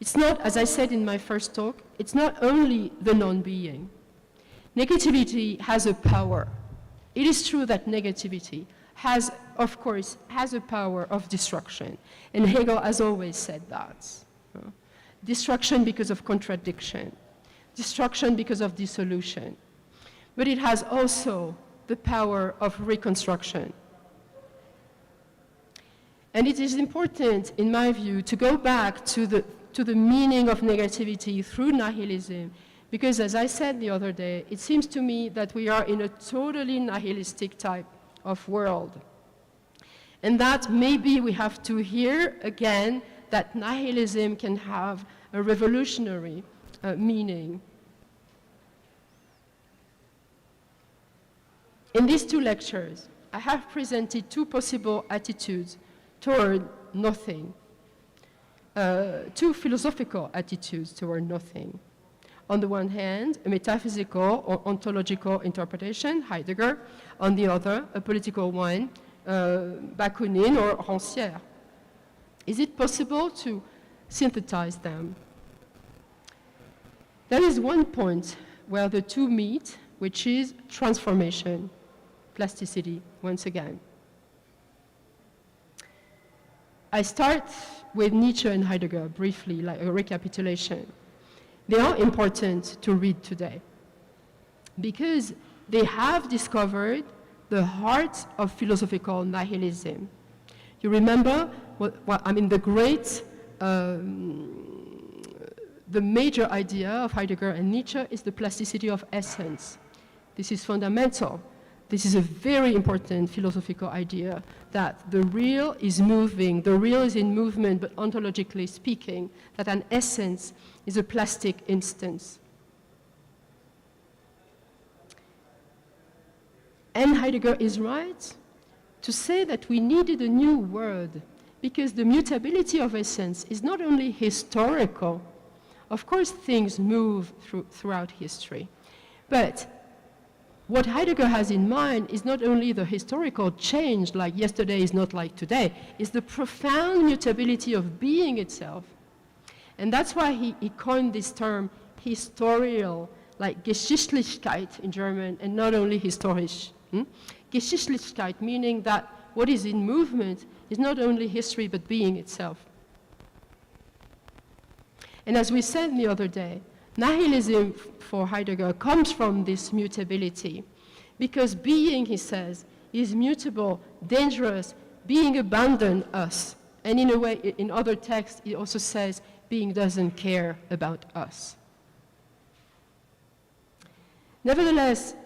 It's not, as I said in my first talk, it's not only the non-being. Negativity has a power. It is true that negativity has, of course, has a power of destruction. And Hegel has always said that. Destruction because of contradiction. Destruction because of dissolution. But it has also the power of reconstruction. And it is important, in my view, to go back to the meaning of negativity through nihilism, because as I said the other day, it seems to me that we are in a totally nihilistic type of world. And that maybe we have to hear again that nihilism can have a revolutionary meaning. In these two lectures, I have presented two possible attitudes toward nothing. Two philosophical attitudes toward nothing. On the one hand, a metaphysical or ontological interpretation, Heidegger. On the other, a political one, Bakunin or Rancière. Is it possible to synthesize them? There is one point where the two meet, which is transformation, plasticity, once again. I start with Nietzsche and Heidegger, briefly, like a recapitulation. They are important to read today because they have discovered the heart of philosophical nihilism. You remember, the major idea of Heidegger and Nietzsche is the plasticity of essence. This is fundamental. This is a very important philosophical idea, that the real is moving, the real is in movement, but ontologically speaking, that an essence is a plastic instance. And Heidegger is right to say that we needed a new word, because the mutability of essence is not only historical. Of course, things move throughout history, but what Heidegger has in mind is not only the historical change, like yesterday is not like today, is the profound mutability of being itself. And that's why he coined this term historial, like Geschichtlichkeit in German, and not only historisch. Geschichtlichkeit, meaning that what is in movement is not only history, but being itself. And as we said the other day, nihilism for Heidegger comes from this mutability, because being, he says, is mutable, dangerous, being abandons us. And in a way, in other texts, he also says being doesn't care about us. Nevertheless,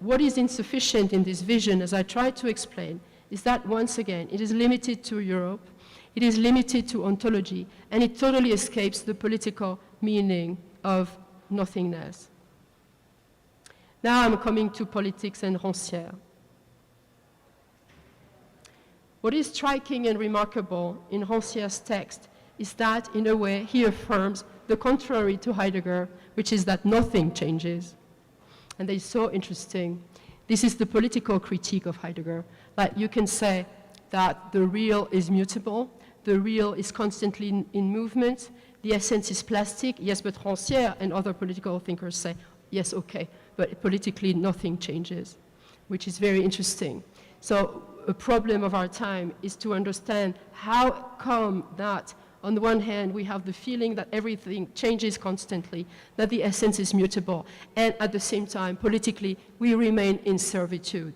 what is insufficient in this vision, as I tried to explain, is that once again, it is limited to Europe, it is limited to ontology, and it totally escapes the political meaning of nothingness. Now I'm coming to politics and Rancière. What is striking and remarkable in Rancière's text is that, in a way, he affirms the contrary to Heidegger, which is that nothing changes. And that is so interesting. This is the political critique of Heidegger. Like you can say that the real is mutable, the real is constantly in movement, the essence is plastic. Yes, but Rancière and other political thinkers say, yes, okay, but politically nothing changes, which is very interesting. So a problem of our time is to understand how come that on the one hand we have the feeling that everything changes constantly, that the essence is mutable, and at the same time politically we remain in servitude.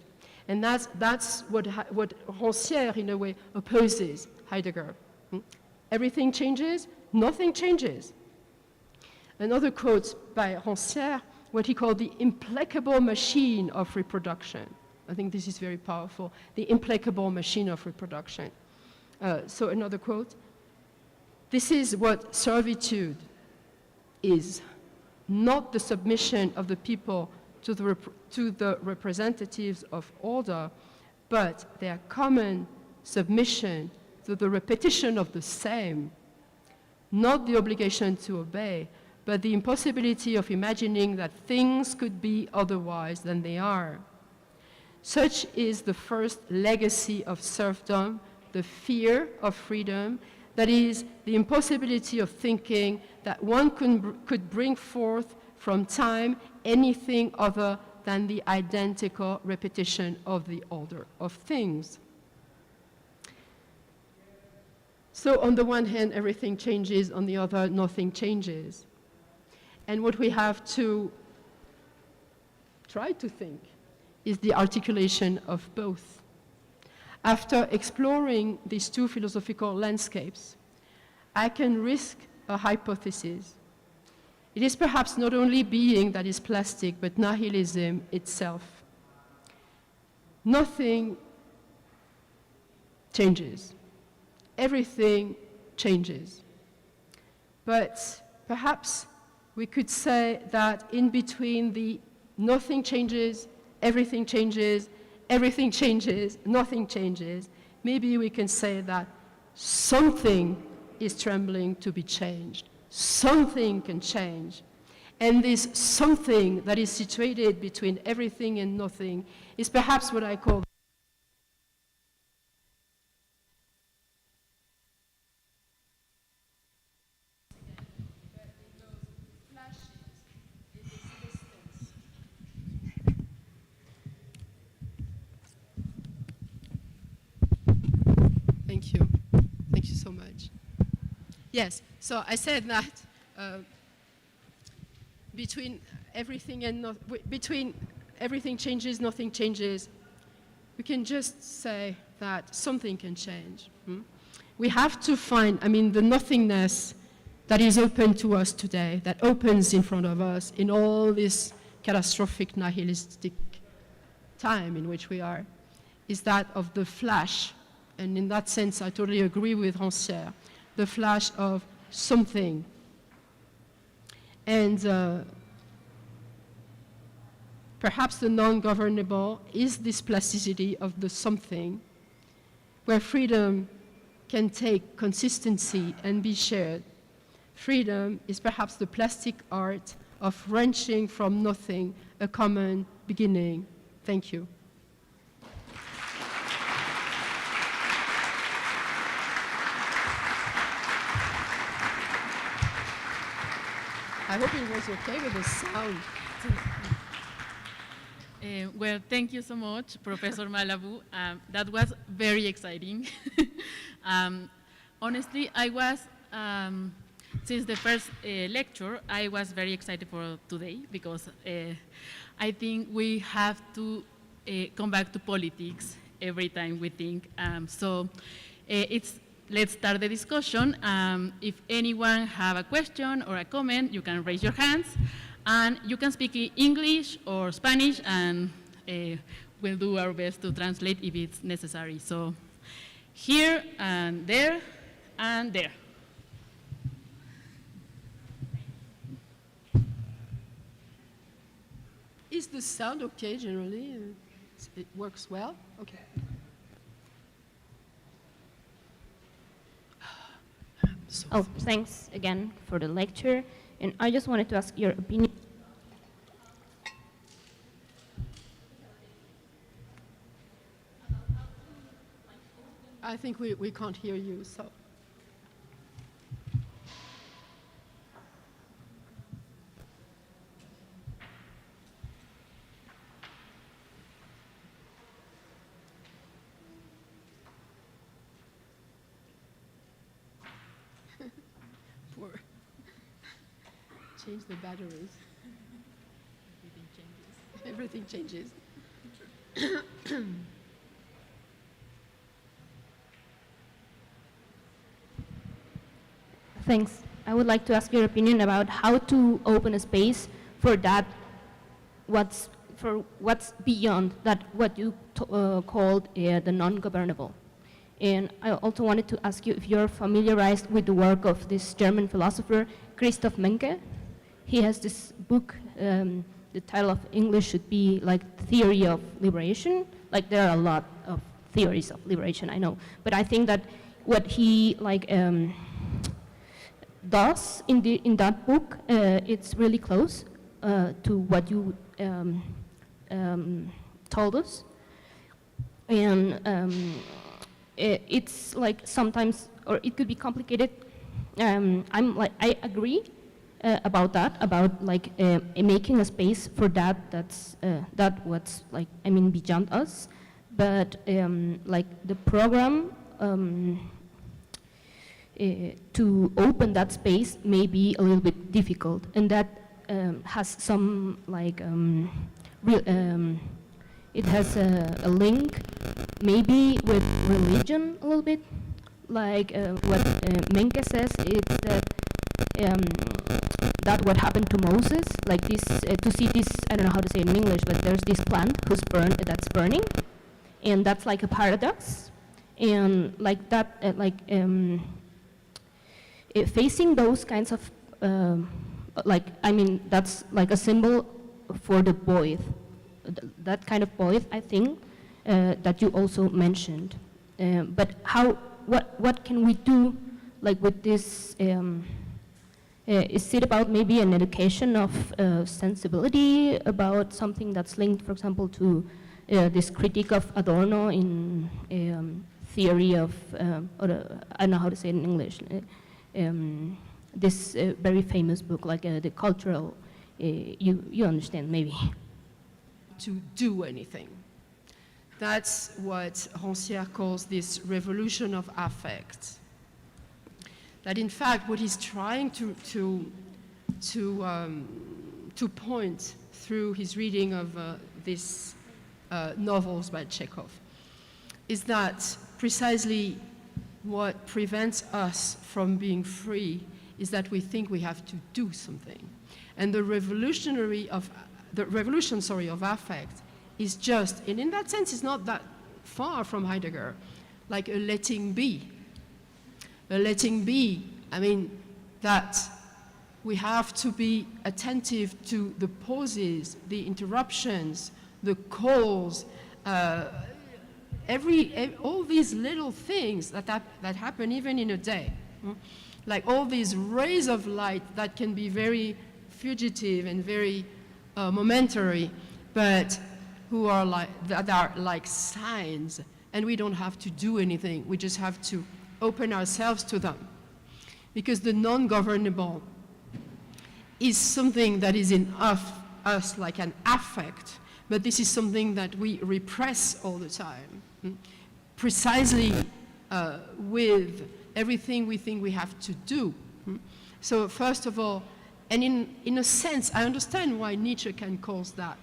And that's what Rancière in a way opposes Heidegger. Everything changes, nothing changes. Another quote by Rancière, what he called the implacable machine of reproduction. I think this is very powerful, the implacable machine of reproduction. So another quote, this is what servitude is, not the submission of the people to the representatives of order, but their common submission to the repetition of the same, not the obligation to obey, but the impossibility of imagining that things could be otherwise than they are. Such is the first legacy of serfdom, the fear of freedom, that is, the impossibility of thinking that one could bring forth from time anything other than the identical repetition of the order of things. So on the one hand, everything changes, on the other, nothing changes. And what we have to try to think is the articulation of both. After exploring these two philosophical landscapes, I can risk a hypothesis. It is perhaps not only being that is plastic, but nihilism itself. Nothing changes. Everything changes. But perhaps we could say that in between the nothing changes, everything changes, everything changes, nothing changes, maybe we can say that something is trembling to be changed. Something can change. And this something that is situated between everything and nothing is perhaps what I call Thank you. Thank you so much. Yes, so I said that between everything and between everything changes, nothing changes, we can just say that something can change. We have to find, the nothingness that is open to us today, that opens in front of us in all this catastrophic nihilistic time in which we are, is that of the flash. And in that sense, I totally agree with Rancière, the flash of something. And perhaps the non-governable is this plasticity of the something, where freedom can take consistency and be shared. Freedom is perhaps the plastic art of wrenching from nothing a common beginning. Thank you. I hope it was okay with the sound. Well, thank you so much, Professor Malabou. That was very exciting. Honestly, I was, since the first lecture, I was very excited for today because I think we have to come back to politics every time we think. Let's start the discussion. If anyone have a question or a comment, you can raise your hands. And you can speak in English or Spanish, and we'll do our best to translate if it's necessary. So here and there and there. Is the sound okay generally? It works well? Okay. Oh, thanks again for the lecture. And I just wanted to ask your opinion. I think we can't hear you, so. Poor. Change the batteries. Everything changes. Thanks. I would like to ask your opinion about how to open a space for that, what's beyond that, what you called the non-governable. And I also wanted to ask you if you're familiarized with the work of this German philosopher, Christoph Menke. He has this book, the title of English should be like Theory of Liberation. Like there are a lot of theories of liberation, I know. But I think that what he does in that book, it's really close to what you told us. And it's like sometimes, or it could be complicated. I agree about that, about like making a space for that. That's what's like, I mean, beyond us. But like the program to open that space may be a little bit difficult, and that has some like it has a link maybe with religion a little bit, like what Menke says is that what happened to Moses, like this, to see this, I don't know how to say it in English, but there's this plant that's burning, and that's like a paradox, and like that, facing those kinds of, like, I mean, that's like a symbol for the void, that kind of void, I think, that you also mentioned. But what can we do, like with this, is it about maybe an education of sensibility about something that's linked, for example, to this critique of Adorno in theory of, or, I don't know how to say it in English, this very famous book, like the cultural, you understand maybe. To do anything. That's what Rancière calls this revolution of affect. That in fact, what he's trying to point through his reading of these novels by Chekhov is that precisely what prevents us from being free is that we think we have to do something. And the revolution of affect is just, and in that sense, it's not that far from Heidegger, like a letting be. A letting be, I mean, that we have to be attentive to the pauses, the interruptions, the calls, all these little things that happen even in a day. Like all these rays of light that can be very fugitive and very momentary, but that are like signs, and we don't have to do anything. We just have to open ourselves to them. Because the non-governable is something that is in us like an affect, but this is something that we repress all the time, precisely with everything we think we have to do. So first of all, and in a sense, I understand why Nietzsche can call that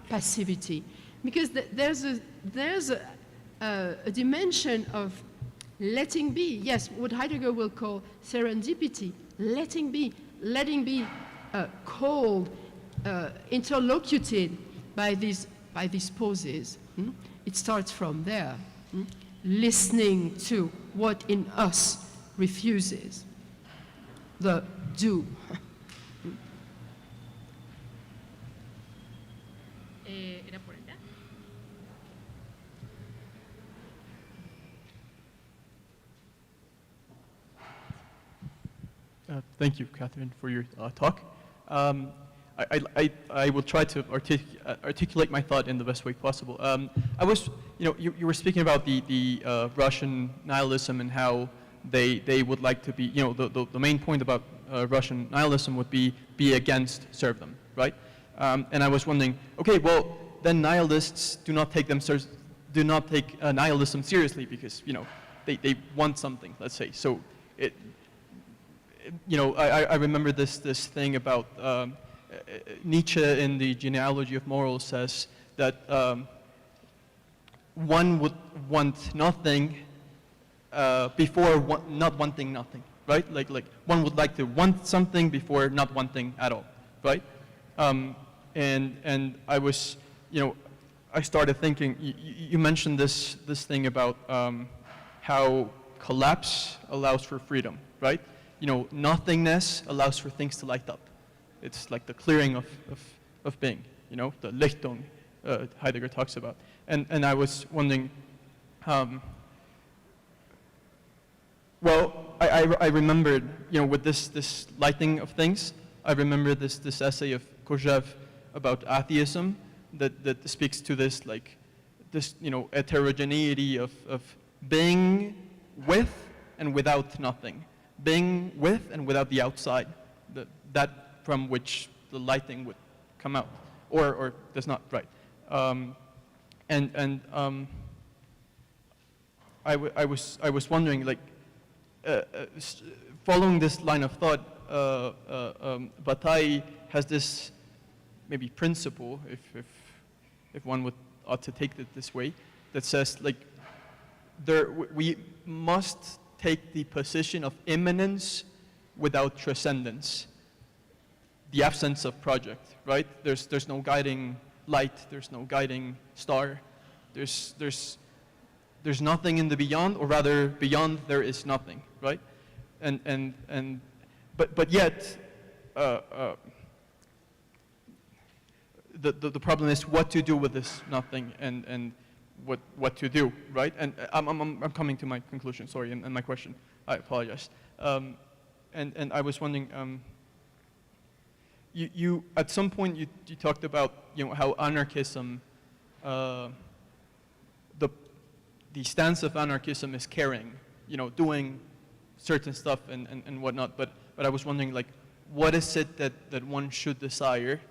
passivity, because there's a dimension of letting be. Yes, what Heidegger will call serendipity, letting be called, interlocuted by these pauses. It starts from there, listening to what in us refuses, the do. ¿Era por allá? Thank you, Catherine, for your talk. I will try to articulate my thought in the best way possible. I was, you were speaking about the Russian nihilism and how they would like to be, the main point about Russian nihilism would be against serfdom, right? And I was wondering, okay, well, then nihilists do not take nihilism seriously because, they want something, let's say. So I remember this thing about Nietzsche in the Genealogy of Morals says that one would want nothing before not wanting nothing, right? Like one would like to want something before not wanting at all, right? And I was, I started thinking. You mentioned this thing about how collapse allows for freedom, right? Nothingness allows for things to light up. It's like the clearing of being, the Lichtung Heidegger talks about. And I was wondering, well, I remembered, with this lighting of things, I remember this essay of Kojève about atheism that speaks to this, heterogeneity of being with and without nothing, being with and without the outside, that from which the lighting would come out, or does not, right? I was wondering, following this line of thought, Bataille has this maybe principle, if one ought to take it this way, that says we must take the position of immanence without transcendence, the absence of project, right? There's no guiding light, there's no guiding star, there's nothing in the beyond, or rather beyond there is nothing, right? But yet the problem is what to do with this nothing and what to do, right? And I'm coming to my conclusion, sorry, and my question. I apologize. And I was wondering, you at some point you talked about how anarchism, the stance of anarchism is caring, doing certain stuff and whatnot. But I was wondering, what is it that one should desire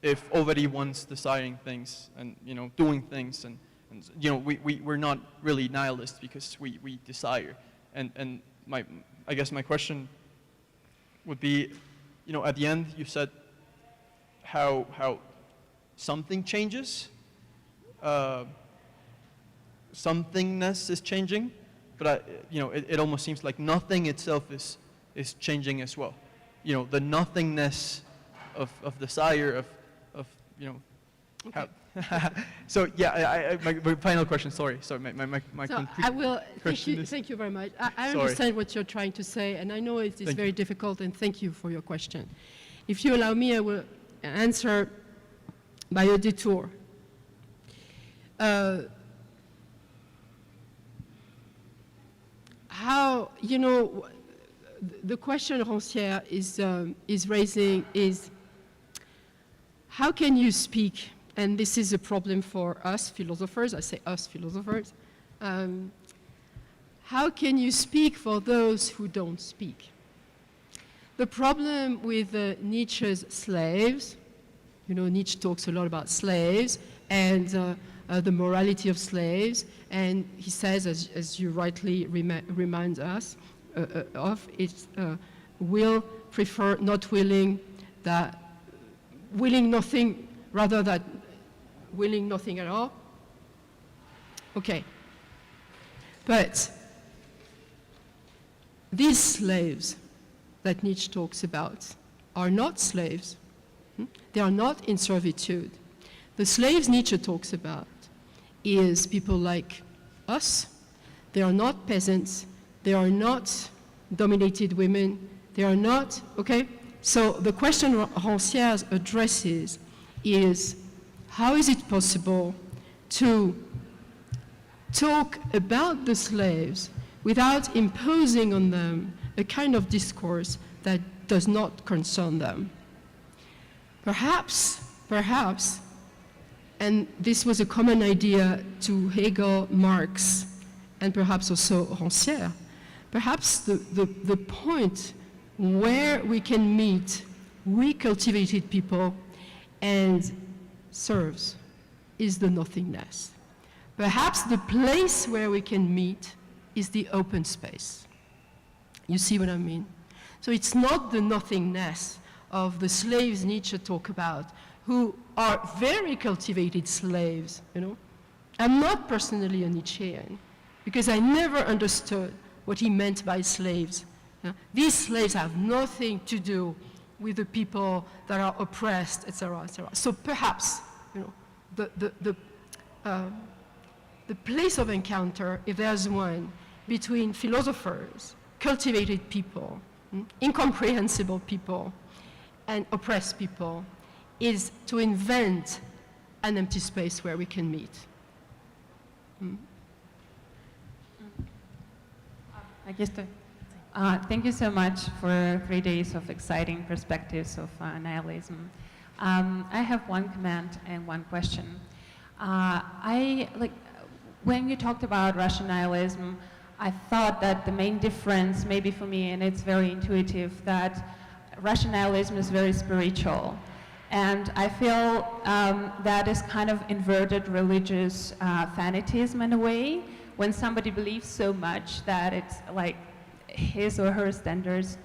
if already one's desiring things and doing things and we're not really nihilists because we desire. And I guess my question would be, at the end you said how something changes, somethingness is changing, but it almost seems like nothing itself is changing as well. The nothingness of desire of okay. So yeah, my final question. Sorry. My So concrete I will question thank you very much. I Sorry. understand what you're trying to say, and I know it is very difficult, and thank you for your question. If you allow me, I will answer by a detour. The question Rancière is raising is, how can you speak? And this is a problem for us philosophers. I say us philosophers. How can you speak for those who don't speak? The problem with Nietzsche's slaves, Nietzsche talks a lot about slaves and the morality of slaves, and he says, as you rightly remind us of, it's will prefer not willing, that willing nothing rather than willing nothing at all. Okay. But these slaves that Nietzsche talks about are not slaves. They are not in servitude. The slaves Nietzsche talks about is people like us. They are not peasants. They are not dominated women. They are not, okay? So the question Rancière addresses is, how is it possible to talk about the slaves without imposing on them a kind of discourse that does not concern them. Perhaps, and this was a common idea to Hegel, Marx, and perhaps also Rancière, perhaps the point where we can meet recultivated people and serfs is the nothingness. Perhaps the place where we can meet is the open space. You see what I mean? So it's not the nothingness of the slaves Nietzsche talked about, who are very cultivated slaves, you know. I'm not personally a Nietzschean, because I never understood what he meant by slaves. These slaves have nothing to do with the people that are oppressed, etc., etc. So perhaps, you know, the place of encounter, if there's one, between philosophers, cultivated people, incomprehensible people, and oppressed people, is to invent an empty space where we can meet. Thank you so much for 3 days of exciting perspectives of nihilism. I have one comment and one question. When you talked about Russian nihilism, I thought that the main difference, maybe for me, and it's very intuitive, that Russian nihilism is very spiritual. And I feel that is kind of inverted religious fanatism in a way, when somebody believes so much that it's like his or her standards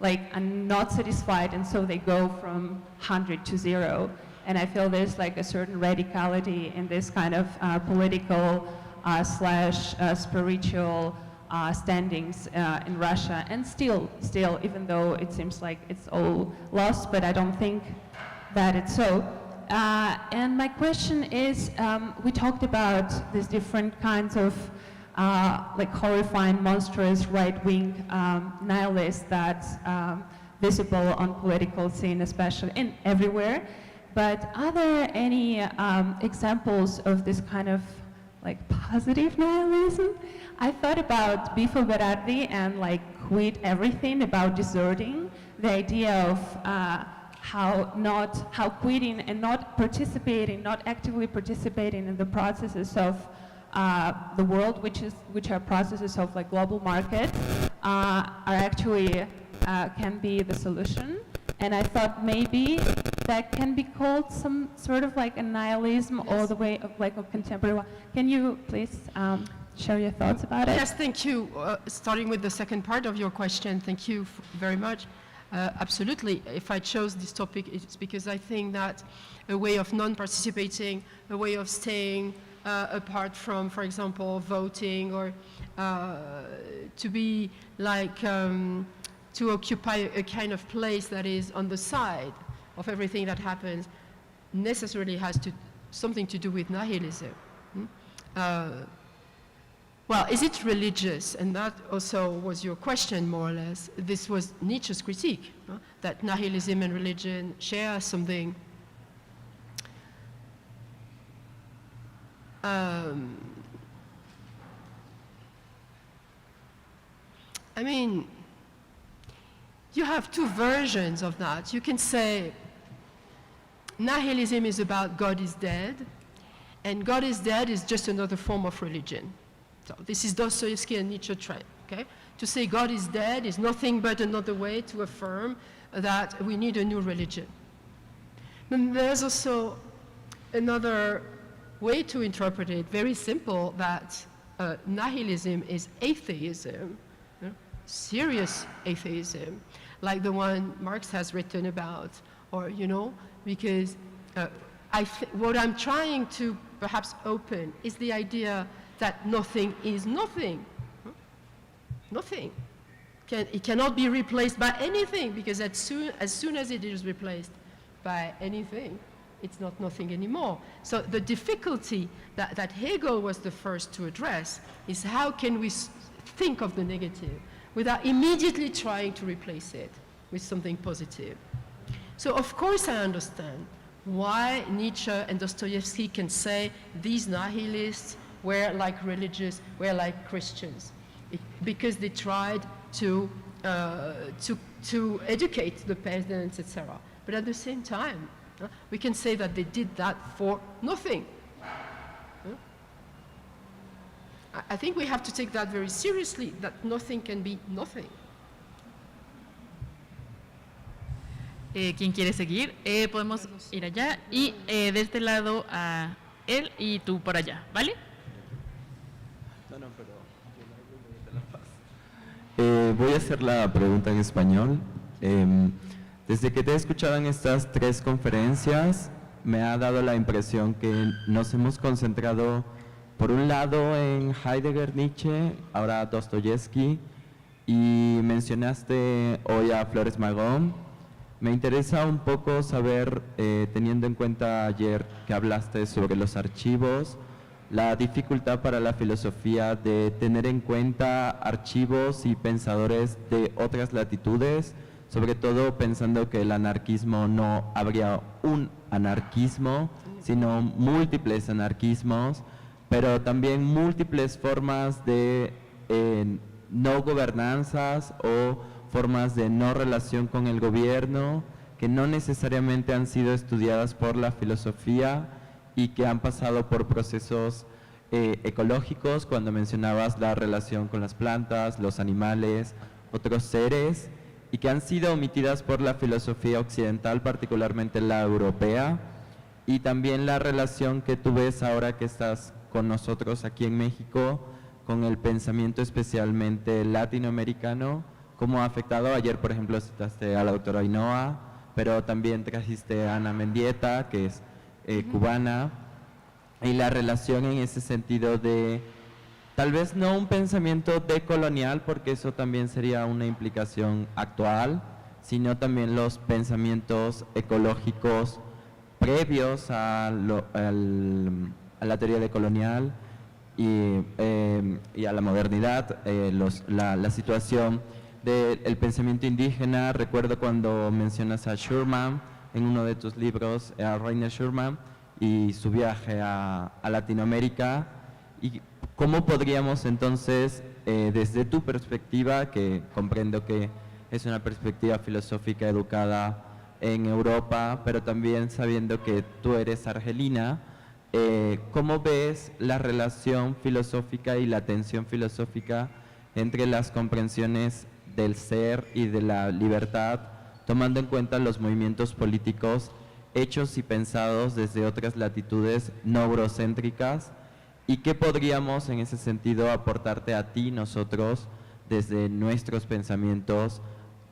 are not satisfied, and so they go from 100 to 0. And I feel there's like a certain radicality in this kind of political slash spiritual standings in Russia, and still, even though it seems like it's all lost, but I don't think that it's so. And my question is, we talked about these different kinds of horrifying, monstrous, right-wing nihilists that's visible on political scene, especially, and everywhere. But are there any examples of this kind of positive nihilism? I thought about Bifo Berardi and quit everything, about deserting, the idea of how quitting and not participating, not actively participating in the processes of the world, which are processes of global market, are actually can be the solution. And I thought maybe that can be called some sort of a nihilism, yes, all the way of a contemporary one. Can you please share your thoughts about it? Yes, thank you. Starting with the second part of your question, thank you very much. Absolutely. If I chose this topic, it's because I think that a way of non-participating, a way of staying apart from, for example, voting, or to be to occupy a kind of place that is on the side of everything that happens, necessarily has something to do with nihilism. Well, is it religious? And that also was your question, more or less. This was Nietzsche's critique, that nihilism and religion share something. I mean, you have two versions of that. You can say nihilism is about God is dead, and God is dead is just another form of religion. So this is Dostoevsky and Nietzsche trend, okay? To say God is dead is nothing but another way to affirm that we need a new religion. Then there's also another way to interpret it, very simple, that nihilism is atheism, serious atheism, like the one Marx has written about, or, because what I'm trying to perhaps open is the idea that nothing is nothing. Nothing. It cannot be replaced by anything, because as soon as it is replaced by anything, it's not nothing anymore. So the difficulty that Hegel was the first to address is how can we think of the negative without immediately trying to replace it with something positive. So of course I understand why Nietzsche and Dostoevsky can say these nihilists were like religious, were like Christians, because they tried to to educate the peasants, etc. But at the same time, we can say that they did that for nothing. I think we have to take that very seriously, that nothing can be nothing. ¿Quién quiere seguir? Podemos ir allá y de este lado a él y tú por allá, ¿vale? No, pero voy a hacer la pregunta en español. Desde que te he escuchado en estas 3 conferencias, me ha dado la impresión que nos hemos concentrado, por un lado, en Heidegger, Nietzsche, ahora Dostoyevsky, y mencionaste hoy a Flores Magón. Me interesa un poco saber, teniendo en cuenta ayer que hablaste sobre los archivos, la dificultad para la filosofía de tener en cuenta archivos y pensadores de otras latitudes, sobre todo pensando que el anarquismo no habría un anarquismo, sino múltiples anarquismos, pero también múltiples formas de no gobernanzas o formas de no relación con el gobierno, que no necesariamente han sido estudiadas por la filosofía y que han pasado por procesos ecológicos, cuando mencionabas la relación con las plantas, los animales, otros seres, y que han sido omitidas por la filosofía occidental, particularmente la europea, y también la relación que tú ves ahora que estás con nosotros aquí en México, con el pensamiento especialmente latinoamericano, cómo ha afectado. Ayer, por ejemplo, citaste a la doctora Ainhoa, pero también trajiste a Ana Mendieta, que es cubana, y la relación en ese sentido de, tal vez no un pensamiento decolonial, porque eso también sería una implicación actual, sino también los pensamientos ecológicos previos a la teoría decolonial y a la modernidad, la situación del pensamiento indígena. Recuerdo cuando mencionas a Schurman en uno de tus libros, a Rainer Schurman, y su viaje a Latinoamérica, y cómo podríamos entonces, desde tu perspectiva, que comprendo que es una perspectiva filosófica educada en Europa, pero también sabiendo que tú eres argelina, ¿cómo ves la relación filosófica y la tensión filosófica entre las comprensiones del ser y de la libertad, tomando en cuenta los movimientos políticos hechos y pensados desde otras latitudes no eurocéntricas? ¿Y qué podríamos en ese sentido aportarte a ti, nosotros, desde nuestros pensamientos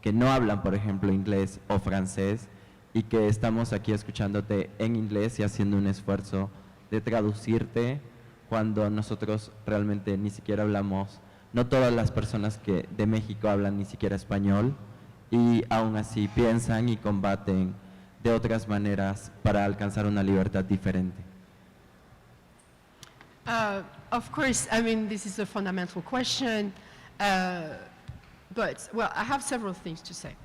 que no hablan, por ejemplo, inglés o francés, y que estamos aquí escuchándote en inglés y haciendo un esfuerzo de traducirte cuando nosotros realmente ni siquiera hablamos? No todas las personas que de México hablan ni siquiera español, y aún así piensan y combaten de otras maneras para alcanzar una libertad diferente. Of course, I mean, this is a fundamental question, but, well, I have several things to say.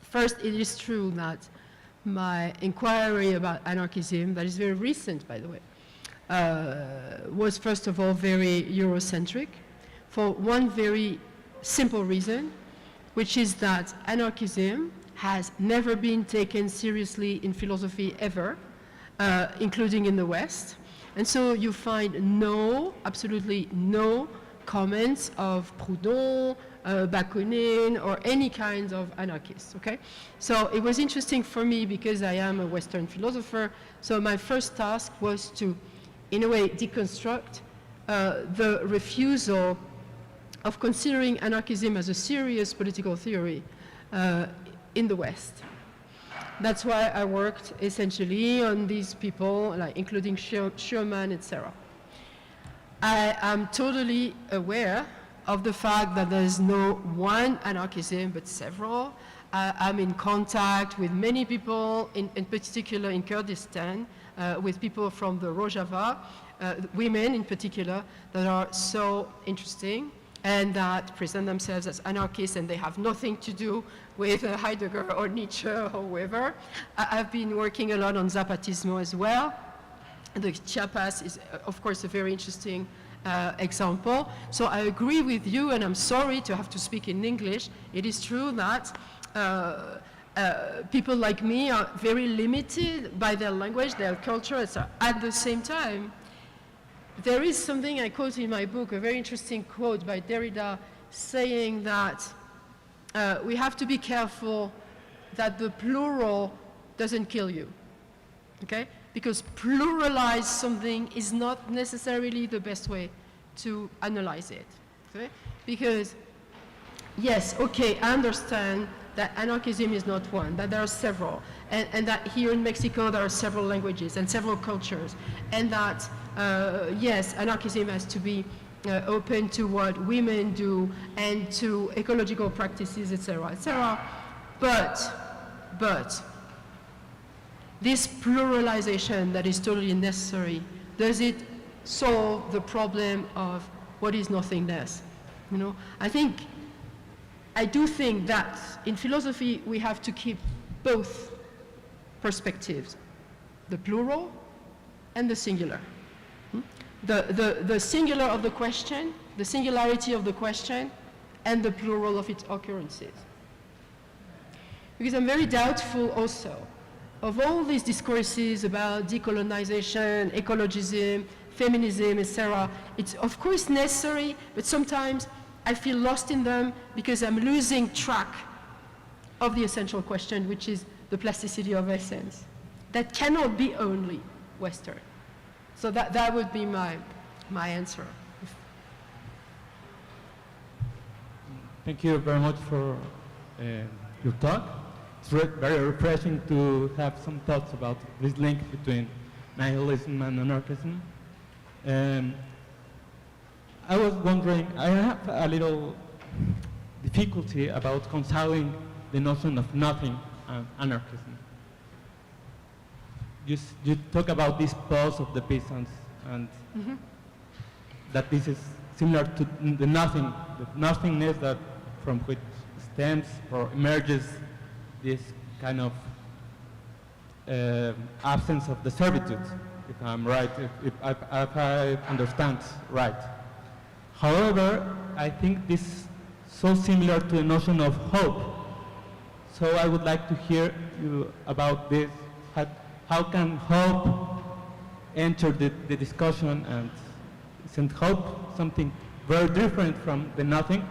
First, it is true that my inquiry about anarchism, that is very recent, by the way, was first of all very Eurocentric, for one very simple reason, which is that anarchism has never been taken seriously in philosophy ever, including in the West. And so you find absolutely no comments of Proudhon, Bakunin, or any kind of anarchists, okay? So it was interesting for me because I am a Western philosopher, so my first task was to, in a way, deconstruct the refusal of considering anarchism as a serious political theory in the West. That's why I worked essentially on these people, like including Schumann, etc. I am totally aware of the fact that there's no one anarchism, but several. I'm in contact with many people, in particular in Kurdistan, with people from the Rojava, women in particular, that are so interesting and that present themselves as anarchists, and they have nothing to do with Heidegger or Nietzsche or whoever. I've been working a lot on Zapatismo as well. The Chiapas is, of course, a very interesting example. So I agree with you, and I'm sorry to have to speak in English. It is true that people like me are very limited by their language, their culture, etc. At the same time, there is something I quote in my book, a very interesting quote by Derrida, saying that we have to be careful that the plural doesn't kill you, okay? Because pluralize something is not necessarily the best way to analyze it, okay? Because, yes, okay, I understand that anarchism is not one, that there are several, and that here in Mexico there are several languages and several cultures, and that, yes, anarchism has to be open to what women do and to ecological practices, etc., etc. But this pluralization that is totally necessary, does it solve the problem of what is nothingness? You know, I do think that in philosophy we have to keep both perspectives, the plural and the singular. The singular of the question, the singularity of the question, and the plural of its occurrences. Because I'm very doubtful also of all these discourses about decolonization, ecologism, feminism, etc. It's of course necessary, but sometimes I feel lost in them because I'm losing track of the essential question, which is the plasticity of essence. That cannot be only Western. So that would be my answer. Thank you very much for your talk. It's very refreshing to have some thoughts about this link between nihilism and anarchism. I was wondering, I have a little difficulty about reconciling the notion of nothing and anarchism. You talk about this pulse of the peasants and that this is similar to the nothingness that from which stems or emerges this kind of absence of the servitude, if I'm right, if I understand right. However, I think this is so similar to the notion of hope. So I would like to hear you about this. How can hope enter the discussion, and isn't hope something very different from the nothing?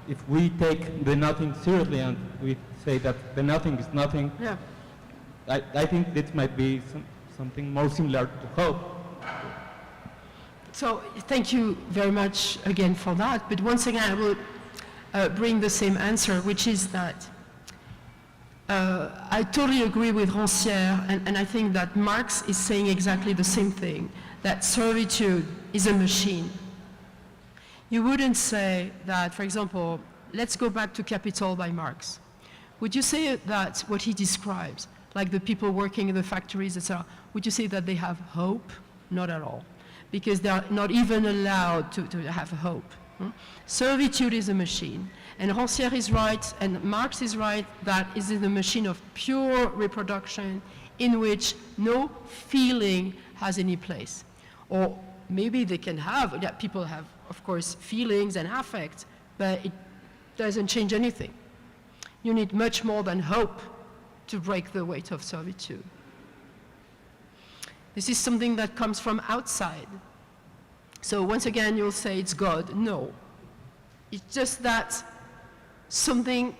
If we take the nothing seriously and we say that the nothing is nothing, Yeah. I think this might be something more similar to hope. So thank you very much again for that. But once again, I will bring the same answer, which is that I totally agree with Rancière, and I think that Marx is saying exactly the same thing, that servitude is a machine. You wouldn't say that, for example, let's go back to Capital by Marx. Would you say that what he describes, like the people working in the factories, etc., would you say that they have hope? Not at all, because they're not even allowed to have hope. Servitude is a machine. And Rancière is right, and Marx is right, that is a machine of pure reproduction in which no feeling has any place. Or maybe they can have, yeah, people have, of course, feelings and affect, but it doesn't change anything. You need much more than hope to break the weight of servitude. This is something that comes from outside. So once again, you'll say it's God. No. It's just that something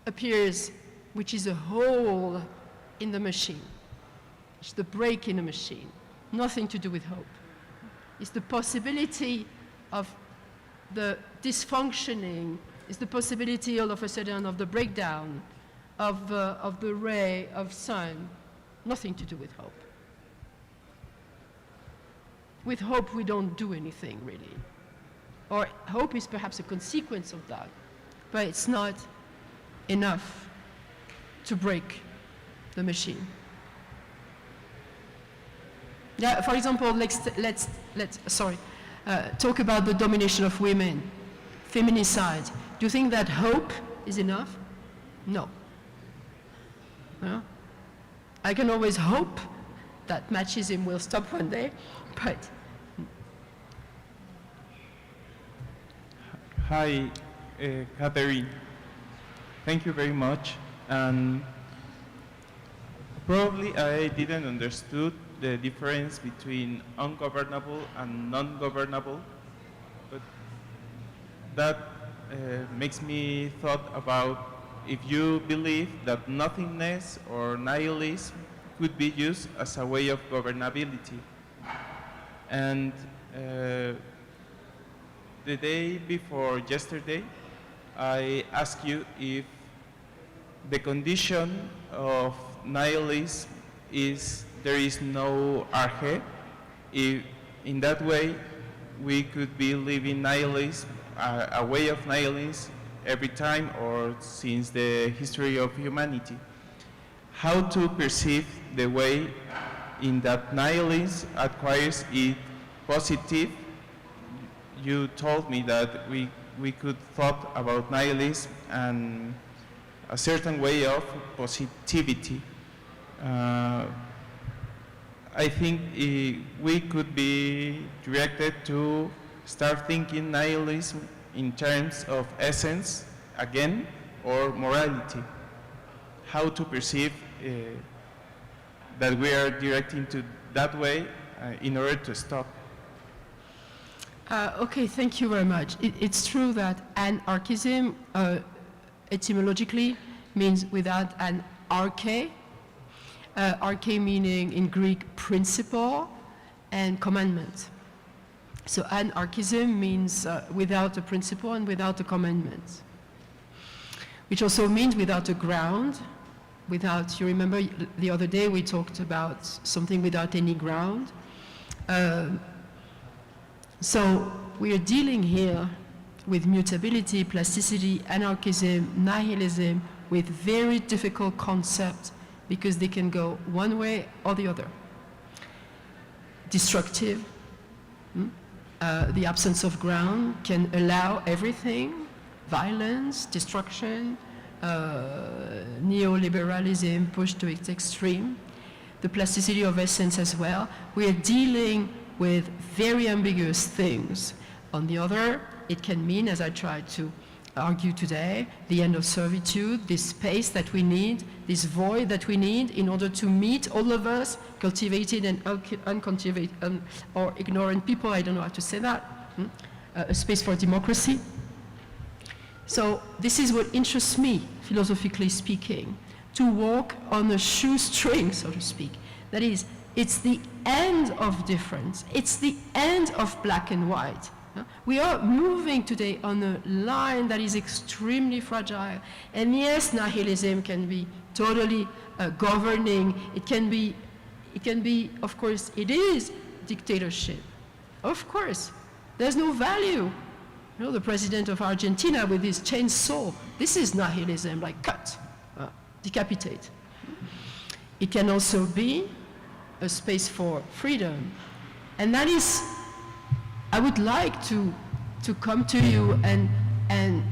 appears which is a hole in the machine. It's the break in the machine. Nothing to do with hope. It's the possibility of the dysfunctioning. It's the possibility all of a sudden of the breakdown of the ray of sun. Nothing to do with hope. With hope, we don't do anything, really. Or hope is perhaps a consequence of that, but it's not enough to break the machine. Yeah, for example, let's talk about the domination of women, feminicide. Do you think that hope is enough? No. No? I can always hope that machism will stop one day, but Hi, Catherine. Thank you very much. And probably I didn't understood the difference between ungovernable and non-governable, but that makes me thought about if you believe that nothingness or nihilism could be used as a way of governability. And the day before yesterday, I asked you if the condition of nihilism is there is no arche. If in that way we could be living nihilism, a way of nihilism every time or since the history of humanity. How to perceive the way in that nihilism acquires its positive. You told me that we could thought about nihilism and a certain way of positivity. I think we could be directed to start thinking nihilism in terms of essence again or morality. How to perceive that we are directing to that way in order to stop. Okay, thank you very much. It's true that anarchism etymologically means without an arche. Arche meaning in Greek principle and commandment. So anarchism means without a principle and without a commandment, which also means without a ground, without, you remember the other day we talked about something without any ground. So we are dealing here with mutability, plasticity, anarchism, nihilism, with very difficult concepts because they can go one way or the other. Destructive, the absence of ground can allow everything, violence, destruction, neoliberalism pushed to its extreme, the plasticity of essence as well. We are dealing with very ambiguous things. On the other, it can mean, as I tried to argue today, the end of servitude, this space that we need, this void that we need in order to meet all of us, cultivated and uncultivated, or ignorant people, I don't know how to say that, a space for democracy. So this is what interests me, philosophically speaking, to walk on a shoestring, so to speak. That is, it's the end of difference. It's the end of black and white. We are moving today on a line that is extremely fragile. And yes, nihilism can be totally governing. It can be, of course, it is dictatorship. Of course, there's no value. You know, the president of Argentina with his chainsaw, this is nihilism, like cut, decapitate. It can also be a space for freedom. And that is, I would like to come to you and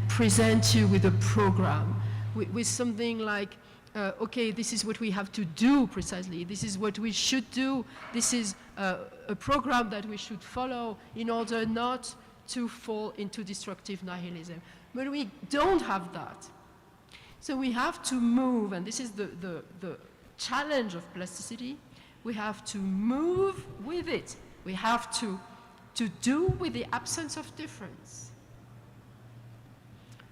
present you with a program, with something like, okay, this is what we have to do precisely, this is what we should do, this is a program that we should follow in order not to fall into destructive nihilism. But we don't have that. So we have to move, and this is the challenge of plasticity. We have to move with it. We have to do with the absence of difference,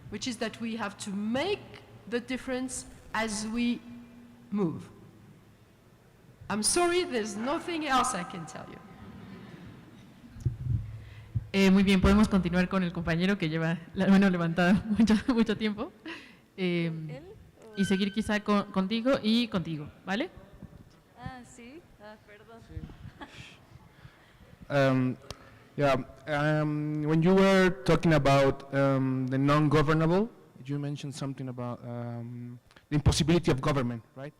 which is that we have to make the difference as we move. I'm sorry, there's nothing else I can tell you. Muy bien, podemos continuar con el compañero que lleva la mano levantada mucho tiempo y seguir quizá contigo y contigo, ¿vale? Sí, perdón. When you were talking about the non-governable, you mentioned something about the impossibility of government, right?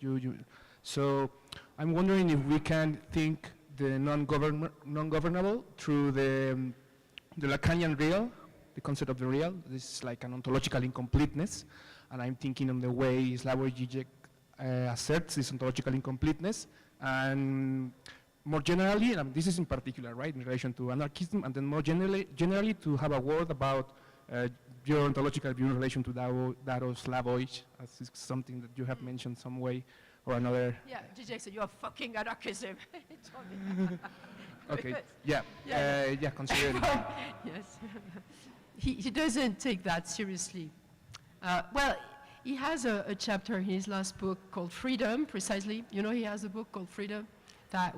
So I'm wondering if we can think the non-governable through the Lacanian real, the concept of the real. This is like an ontological incompleteness, and I'm thinking on the way Slavoj Žižek asserts this ontological incompleteness, and more generally, and this is in particular, right, in relation to anarchism, and then more generally to have a word about your ontological view in relation to Dado-Slavoj, as is something that you have mentioned some way or another. Yeah, Zizek said, you're fucking anarchism. He told me. Okay, Good. yeah, consider it. Yes. He doesn't take that seriously. Well, he has a chapter in his last book called Freedom, precisely. You know, he has a book called Freedom that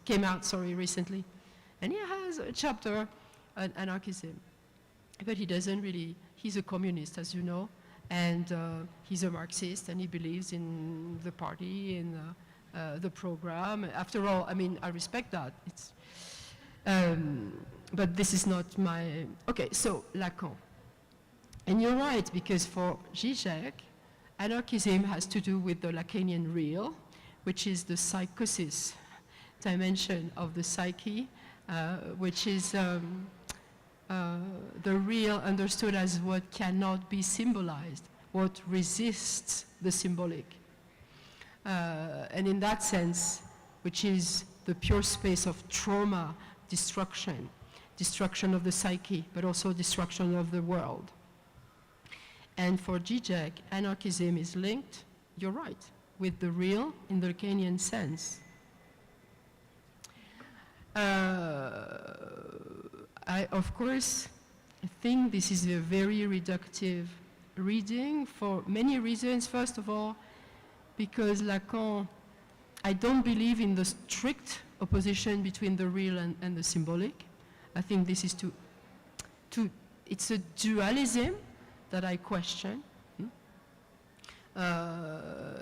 came out recently. And he has a chapter on anarchism. But he doesn't really, he's a communist, as you know, and he's a Marxist, and he believes in the party, in the program. After all, I mean, I respect that. It's, but this is not my, okay, so Lacan. And you're right, because for Zizek, anarchism has to do with the Lacanian real, which is the psychosis dimension of the psyche, which is the real understood as what cannot be symbolized, what resists the symbolic. And in that sense, which is the pure space of trauma, destruction of the psyche, but also destruction of the world. And for Zizek, anarchism is linked, you're right, with the real in the Lacanian sense. I, of course, think this is a very reductive reading for many reasons. First of all, because Lacan, I don't believe in the strict opposition between the real and the symbolic. I think this is it's a dualism that I question.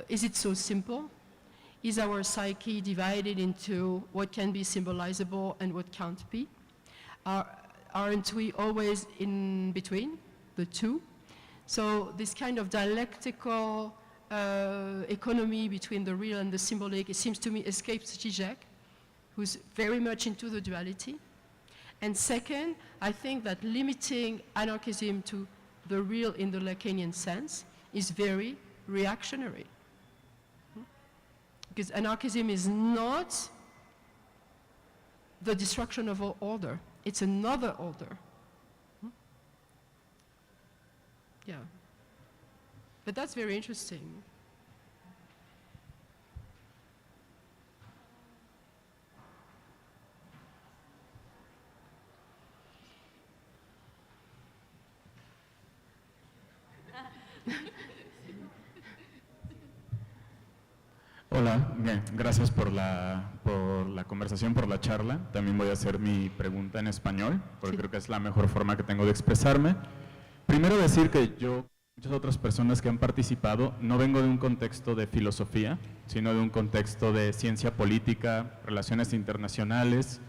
Is it so simple? Is our psyche divided into what can be symbolizable and what can't be? Aren't we always in between the two? So this kind of dialectical economy between the real and the symbolic, it seems to me, escapes Zizek, who's very much into the duality. And second, I think that limiting anarchism to the real in the Lacanian sense is very reactionary. Because anarchism is not the destruction of our order. It's another order. Yeah. But that's very interesting. Hola, bien, gracias por la conversación, por la charla. También voy a hacer mi pregunta en español, porque creo que es la mejor forma que tengo de expresarme. Primero decir que yo, muchas otras personas que han participado, no vengo de un contexto de filosofía, sino de un contexto de ciencia política, relaciones internacionales,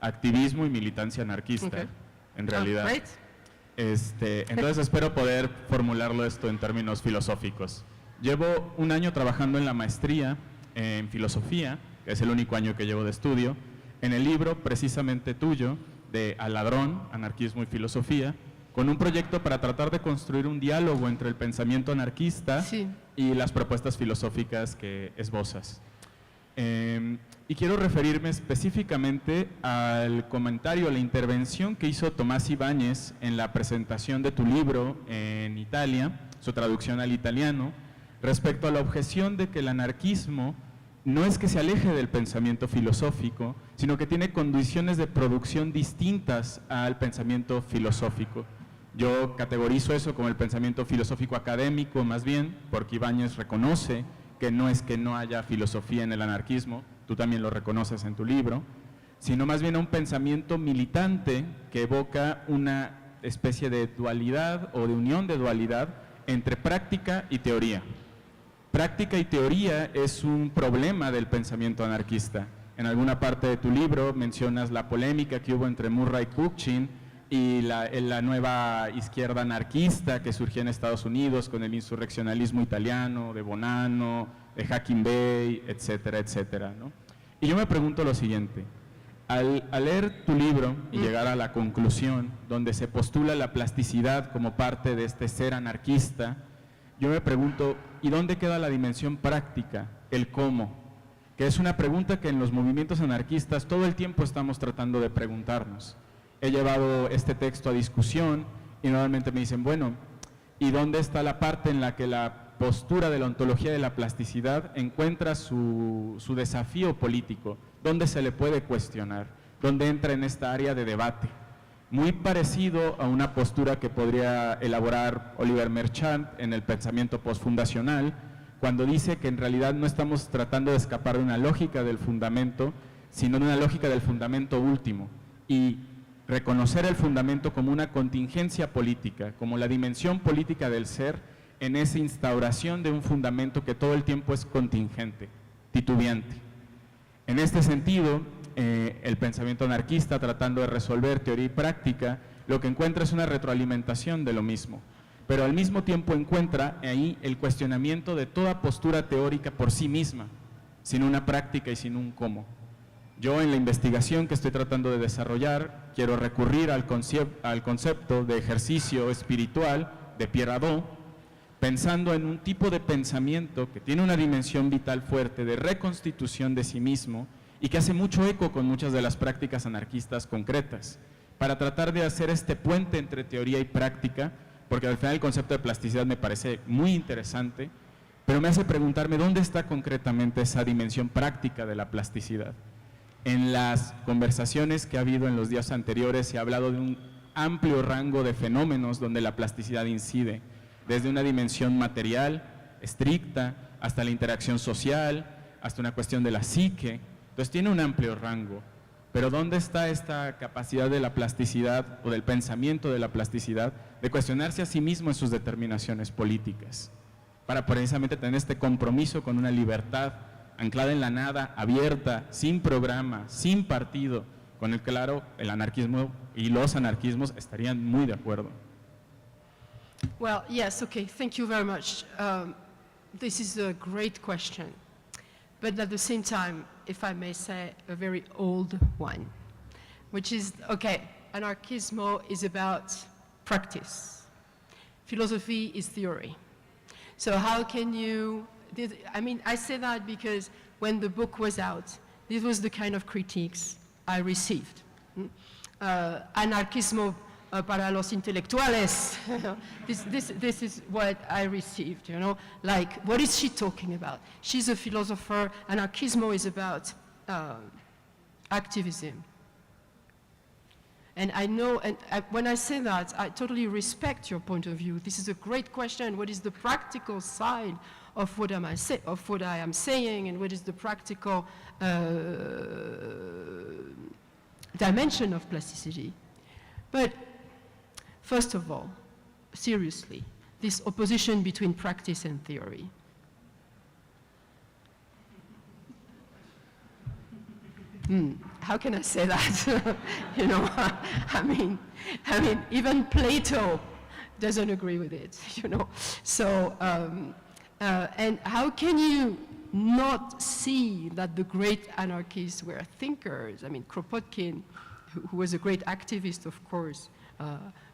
activismo y militancia anarquista, en realidad. Entonces espero poder formularlo esto en términos filosóficos. Llevo un año trabajando en la maestría en filosofía, que es el único año que llevo de estudio, en el libro precisamente tuyo, de Al ladrón, anarquismo y filosofía, con un proyecto para tratar de construir un diálogo entre el pensamiento anarquista y las propuestas filosóficas que esbozas. Y quiero referirme específicamente al comentario, a la intervención que hizo Tomás Ibáñez en la presentación de tu libro en Italia, su traducción al italiano, respecto a la objeción de que el anarquismo no es que se aleje del pensamiento filosófico, sino que tiene condiciones de producción distintas al pensamiento filosófico. Yo categorizo eso como el pensamiento filosófico académico, más bien, porque Ibáñez reconoce que no es que no haya filosofía en el anarquismo, tú también lo reconoces en tu libro, sino más bien un pensamiento militante que evoca una especie de dualidad o de unión de dualidad entre práctica y teoría. Práctica y teoría es un problema del pensamiento anarquista. En alguna parte de tu libro mencionas la polémica que hubo entre Murray Bookchin y la nueva izquierda anarquista que surgió en Estados Unidos con el insurreccionalismo italiano, de Bonanno, de Hacking Bay, etcétera, etcétera, ¿no? Y yo me pregunto lo siguiente, al leer tu libro y llegar a la conclusión donde se postula la plasticidad como parte de este ser anarquista, yo me pregunto, ¿y dónde queda la dimensión práctica, el cómo? Que es una pregunta que en los movimientos anarquistas todo el tiempo estamos tratando de preguntarnos. He llevado este texto a discusión y normalmente me dicen, bueno, ¿y dónde está la parte en la que la postura de la ontología de la plasticidad encuentra su desafío político? ¿Dónde se le puede cuestionar? ¿Dónde entra en esta área de debate? Muy parecido a una postura que podría elaborar Oliver Merchant en el pensamiento postfundacional, cuando dice que en realidad no estamos tratando de escapar de una lógica del fundamento, sino de una lógica del fundamento último, y reconocer el fundamento como una contingencia política, como la dimensión política del ser, en esa instauración de un fundamento que todo el tiempo es contingente, titubeante. En este sentido, el pensamiento anarquista, tratando de resolver teoría y práctica, lo que encuentra es una retroalimentación de lo mismo, pero al mismo tiempo encuentra ahí el cuestionamiento de toda postura teórica por sí misma, sin una práctica y sin un cómo. Yo en la investigación que estoy tratando de desarrollar quiero recurrir al concepto de ejercicio espiritual de Pierre Hadot, pensando en un tipo de pensamiento que tiene una dimensión vital fuerte de reconstitución de sí mismo y que hace mucho eco con muchas de las prácticas anarquistas concretas, para tratar de hacer este puente entre teoría y práctica, porque al final el concepto de plasticidad me parece muy interesante, pero me hace preguntarme dónde está concretamente esa dimensión práctica de la plasticidad. En las conversaciones que ha habido en los días anteriores se ha hablado de un amplio rango de fenómenos donde la plasticidad incide, desde una dimensión material, estricta, hasta la interacción social, hasta una cuestión de la psique. Entonces tiene un amplio rango. Pero ¿dónde está esta capacidad de la plasticidad o del pensamiento de la plasticidad de cuestionarse a sí mismo en sus determinaciones políticas? Para precisamente tener este compromiso con una libertad anclada en la nada, abierta, sin programa, sin partido, con el claro, el anarquismo y los anarquismos estarían muy de acuerdo. Well, yes, okay, thank you very much. This is a great question, but at the same time, if I may say, a very old one, which is, okay, anarchismo is about practice. Philosophy is theory. So how can you, I mean, I say that because when the book was out, this was the kind of critiques I received. Anarchismo para los intelectuales. This is what I received, you know, like, what is she talking about? She's a philosopher. Anarchismo is about activism. And I know, and when I say that, I totally respect your point of view. This is a great question. What is the practical side of what I am saying, and what is the practical dimension of plasticity? But first of all, seriously, this opposition between practice and theory. How can I say that? You know, I mean, even Plato doesn't agree with it, you know. So, and how can you not see that the great anarchists were thinkers? I mean, Kropotkin, who was a great activist, of course,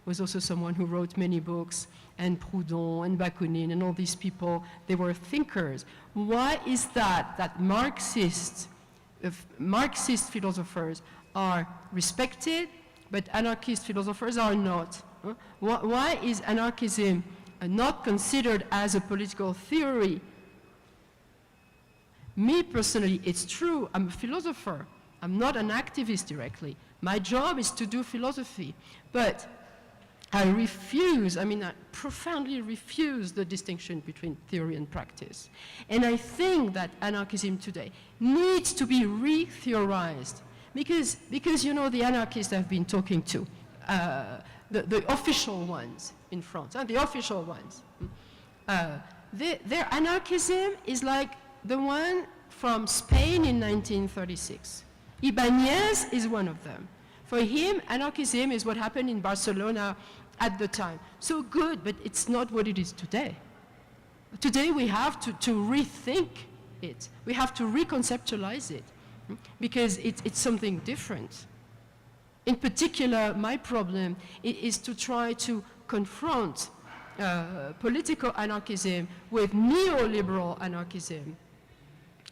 was also someone who wrote many books, and Proudhon and Bakunin and all these people, they were thinkers. Why is that Marxist philosophers are respected, but anarchist philosophers are not? Why is anarchism not considered as a political theory? Me personally, it's true, I'm a philosopher. I'm not an activist directly. My job is to do philosophy, but I profoundly refuse the distinction between theory and practice. And I think that anarchism today needs to be re-theorized, because you know, the anarchists I've been talking to, the official ones in France, the official ones, their anarchism is like the one from Spain in 1936. Ibanez is one of them. For him, anarchism is what happened in Barcelona at the time. So good, but it's not what it is today. Today we have to rethink it. We have to reconceptualize it, because it's something different. In particular, my problem is to try to confront political anarchism with neoliberal anarchism,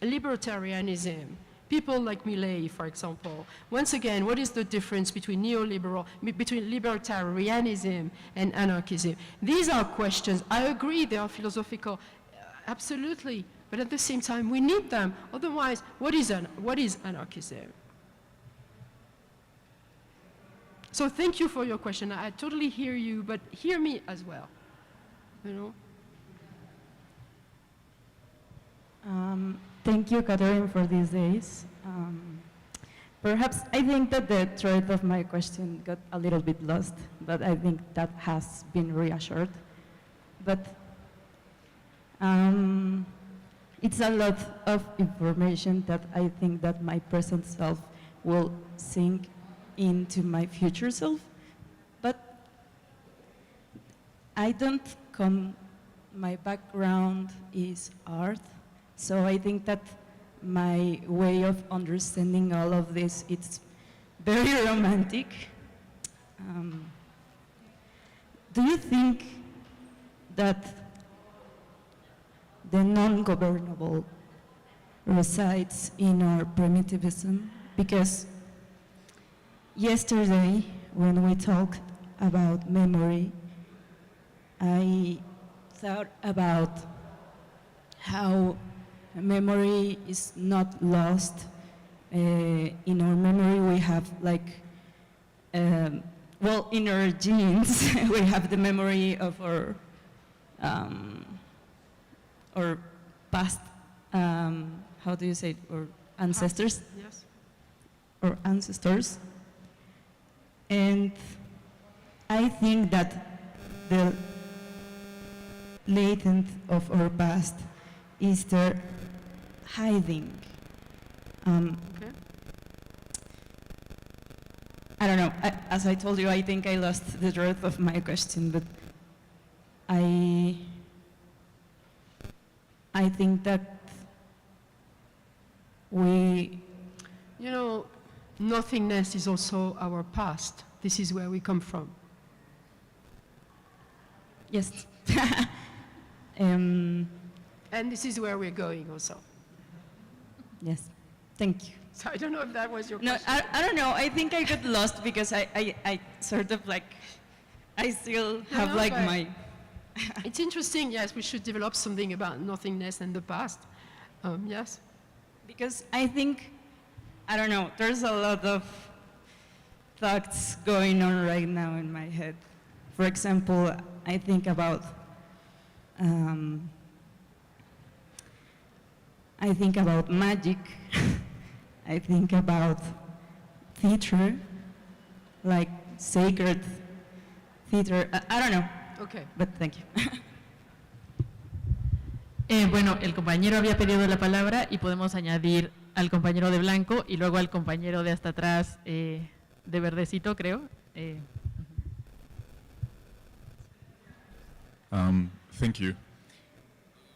libertarianism, People like Millet, for example. Once again, what is the difference between between libertarianism and anarchism? These are questions. I agree they are philosophical, absolutely, but at the same time, we need them. Otherwise, what is anarchism? So thank you for your question. I totally hear you, but hear me as well. You know? Thank you, Catherine, for these days. Perhaps I think that the thread of my question got a little bit lost, but I think that has been reassured. But it's a lot of information that I think that my present self will sink into my future self. But my background is art. So I think that my way of understanding all of this, it's very romantic. Do you think that the non-governable resides in our primitivism? Because yesterday, when we talked about memory, I thought about how memory is not lost. In our memory we have like, well, in our genes we have the memory of our past, how do you say it, or ancestors? Yes. Or ancestors. And I think that the latent of our past is there hiding. Okay. I don't know, as I told you, I think I lost the thread of my question, but I think that we... You know, nothingness is also our past. This is where we come from. Yes. And this is where we're going also. Yes, thank you. So I don't know if that was your No, question. I don't know, I think I got lost because I sort of like, I still have No, like but my... It's interesting, yes, we should develop something about nothingness and the past. Yes? Because I think, I don't know, there's a lot of thoughts going on right now in my head. For example, I think about magic. I think about theater, like sacred theater. I don't know. Okay. But thank you. Bueno, el compañero había pedido la palabra y podemos añadir al compañero de blanco y luego al compañero de hasta atrás de verdecito, creo. Thank you.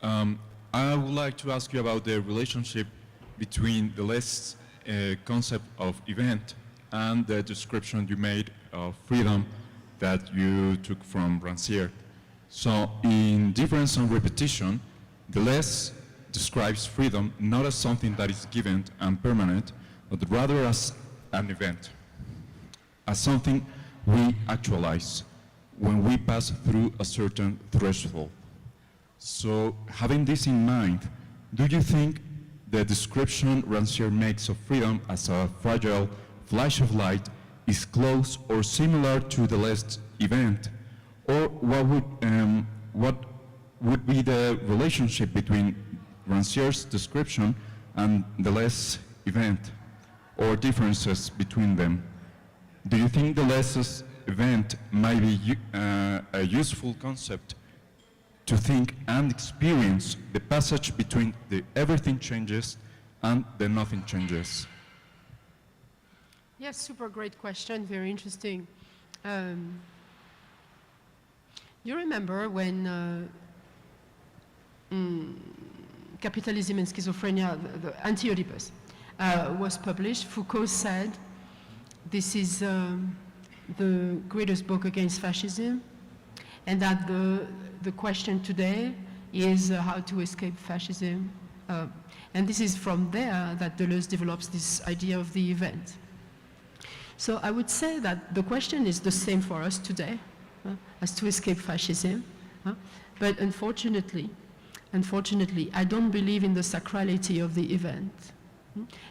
I would like to ask you about the relationship between the last concept of event and the description you made of freedom that you took from Rancière. So in Difference and Repetition, Deleuze describes freedom not as something that is given and permanent, but rather as an event, as something we actualize when we pass through a certain threshold. So having this in mind, do you think the description Rancière makes of freedom as a fragile flash of light is close or similar to the last event? Or what would be the relationship between Rancière's description and the last event, or differences between them? Do you think the last event might be a useful concept to think and experience the passage between the everything changes and the nothing changes? Yes, super great question, very interesting. You remember when Capitalism and Schizophrenia, the Anti-Oedipus, was published, Foucault said, this is the greatest book against fascism, and that the question today is how to escape fascism. And this is from there that Deleuze develops this idea of the event. So I would say that the question is the same for us today, as to escape fascism. But unfortunately, I don't believe in the sacrality of the event.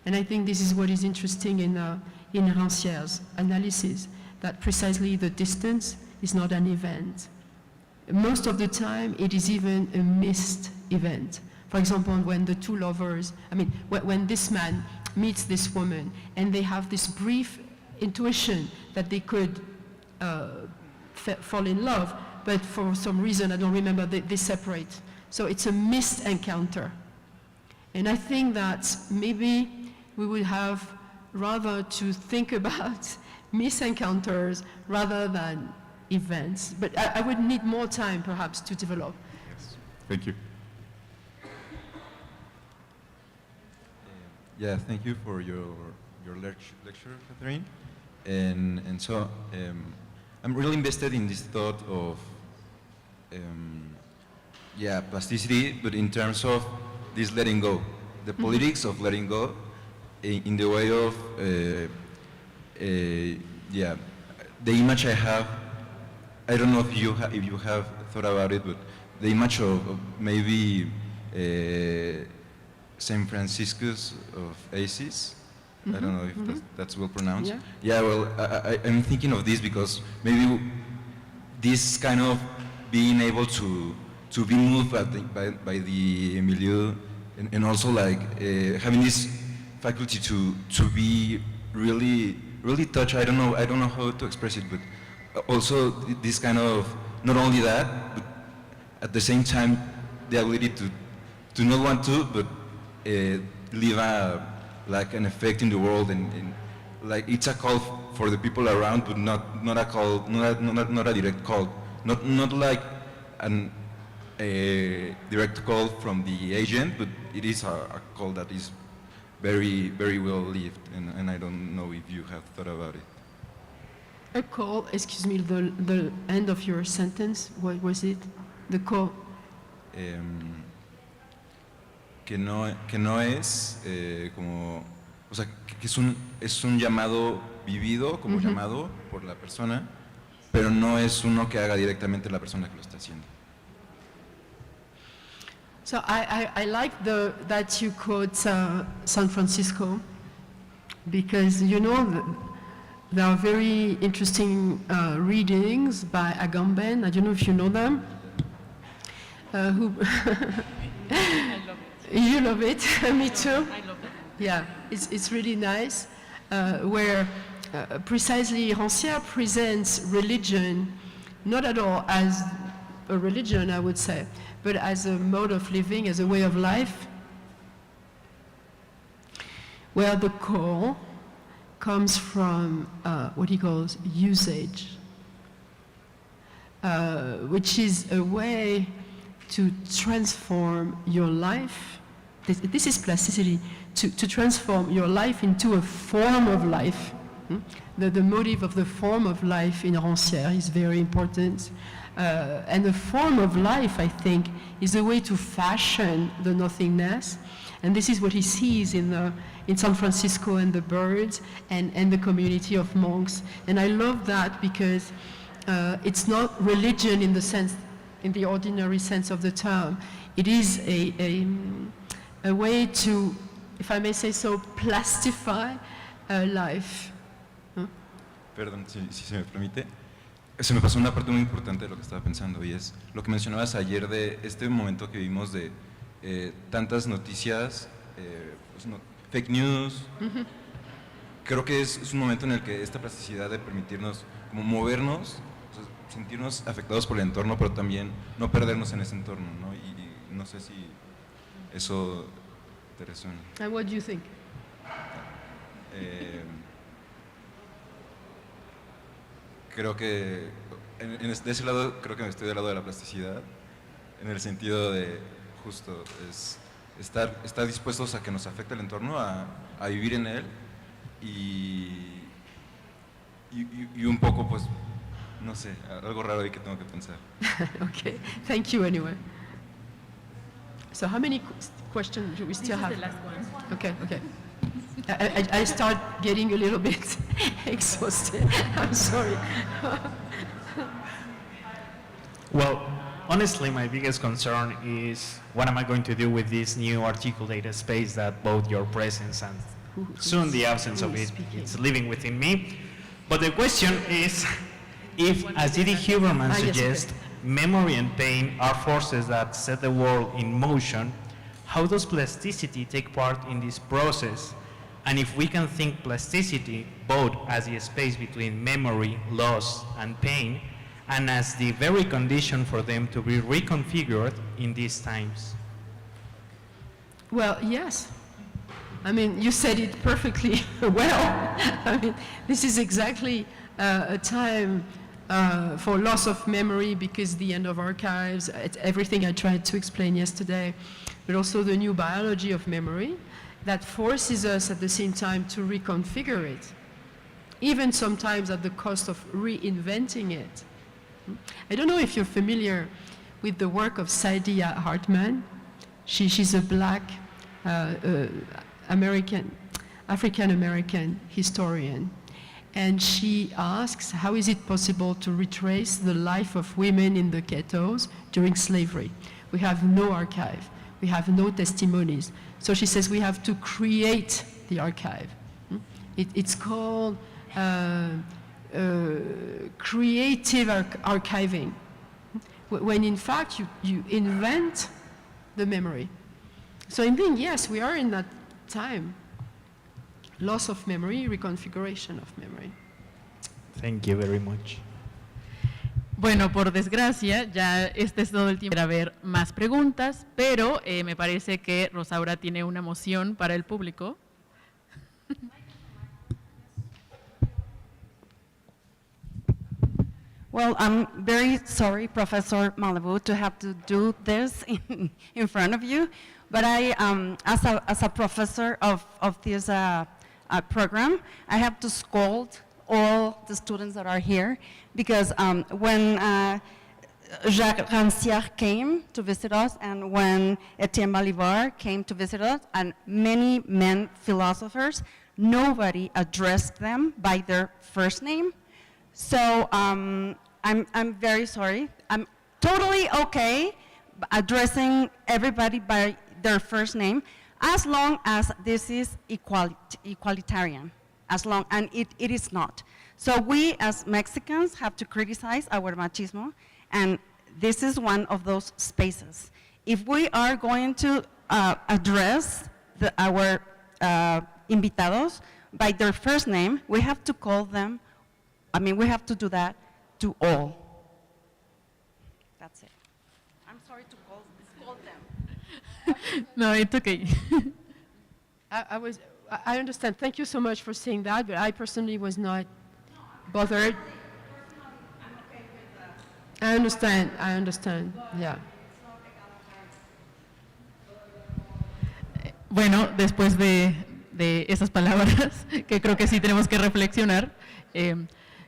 And I think this is what is interesting in Rancière's analysis, that precisely the distance is not an event. Most of the time, it is even a missed event. For example, when the two lovers, when this man meets this woman, and they have this brief intuition that they could fall in love, but for some reason, I don't remember, they separate. So it's a missed encounter. And I think that maybe we would have rather to think about missed encounters rather than events. But I would need more time, perhaps, to develop. Yes. Thank you. Yeah, thank you for your lecture, Catherine. And so I'm really invested in this thought of plasticity, but in terms of this letting go, the politics of letting go, in the way of the image I have. I don't know if you have thought about it, but the image of maybe Saint Franciscus of Assisi. I don't know if that's well pronounced. Yeah, well, I'm thinking of this because maybe this kind of being able to be moved by the milieu, and also like having this faculty to be really touched. I don't know how to express it, but also this kind of, not only that, but at the same time the ability to not want to, but leave like an effect in the world, and like it's a call for the people around, but not a call, not a direct call, not like a direct call from the agent, but it is a call that is very, very well lived, and I don't know if you have thought about it. A call, excuse me, the end of your sentence, what was it? The call? Que no es como, o sea, que es un llamado vivido, como llamado por la persona, pero no es uno que haga directamente la persona que lo está haciendo. So I like that you quote San Francisco, because you know there are very interesting readings by Agamben. I don't know if you know them. Who I love it. You love it, me too. I love it. Yeah, it's really nice, where precisely Rancière presents religion not at all as a religion, I would say, but as a mode of living, as a way of life, where the call comes from what he calls usage, which is a way to transform your life. This is plasticity, to transform your life into a form of life. The motive of the form of life in Rancière is very important. And the form of life, I think, is a way to fashion the nothingness. And this is what he sees in San Francisco and the birds and the community of monks. And I love that because it's not religion in the ordinary sense of the term. It is a way to, if I may say so, plastify life. Perdón, si se me permite. Se me pasó una parte muy importante de lo que estaba pensando, y es lo que mencionabas ayer de este momento que vivimos de tantas noticias, fake news. Creo que es un momento en el que esta plasticidad de permitirnos como movernos, o sea, sentirnos afectados por el entorno, pero también no perdernos en ese entorno, ¿no? Y no sé si eso te resuena. And what do you think? Creo que de ese lado creo que estoy del lado de la plasticidad, en el sentido de justo estar dispuestos a que nos afecte el entorno, a vivir en él y un poco, pues, no sé, algo raro ahí que tengo que pensar. Okay, thank you anyway. So how many questions do we still have? This is the last one. Okay, okay. I start getting a little bit exhausted. I'm sorry. Well, honestly, my biggest concern is what am I going to do with this new articulated space that both your presence and soon the absence of it is living within me. But the question is, if, as Didi Huberman suggests, memory and pain are forces that set the world in motion, how does plasticity take part in this process? And if we can think plasticity both as the space between memory, loss, and pain, and as the very condition for them to be reconfigured in these times? Well, yes. I mean, you said it perfectly well. I mean, this is exactly a time for loss of memory because the end of archives, it's everything I tried to explain yesterday, but also the new biology of memory that forces us at the same time to reconfigure it, even sometimes at the cost of reinventing it. I don't know if you're familiar with the work of Saidiya Hartman. She's a black African-American historian. And she asks, how is it possible to retrace the life of women in the ghettos during slavery? We have no archive. We have no testimonies. So she says we have to create the archive. It's called creative archiving, when in fact you invent the memory. So in being, yes, we are in that time. Loss of memory, reconfiguration of memory. Thank you very much. Bueno, por desgracia, ya este es todo el tiempo para ver más preguntas, pero me parece que Rosaura tiene una moción para el público. Well, I'm very sorry, Professor Malibu, to have to do this in front of you, but I, as a professor of this program, I have to scold all the students that are here, because when Jacques Rancière came to visit us, and when Etienne Balibar came to visit us, and many men philosophers, nobody addressed them by their first name. So I'm very sorry. I'm totally okay addressing everybody by their first name, as long as this is equalitarian, and it is not. So we as Mexicans have to criticize our machismo, and this is one of those spaces. If we are going to address our invitados by their first name, we have to call them, we have to do that to all. That's it. I'm sorry to scold them. No, it's okay. I understand. Thank you so much for saying that, but I personally was not bothered. I understand, yeah. Bueno, después de esas palabras, que creo que sí tenemos que reflexionar,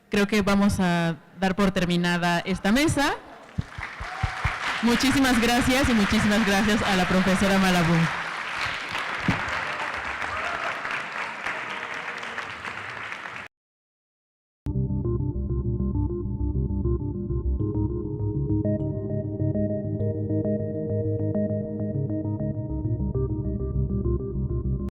creo que vamos a dar por terminada esta mesa. Muchísimas gracias y muchísimas gracias a la profesora Malibu.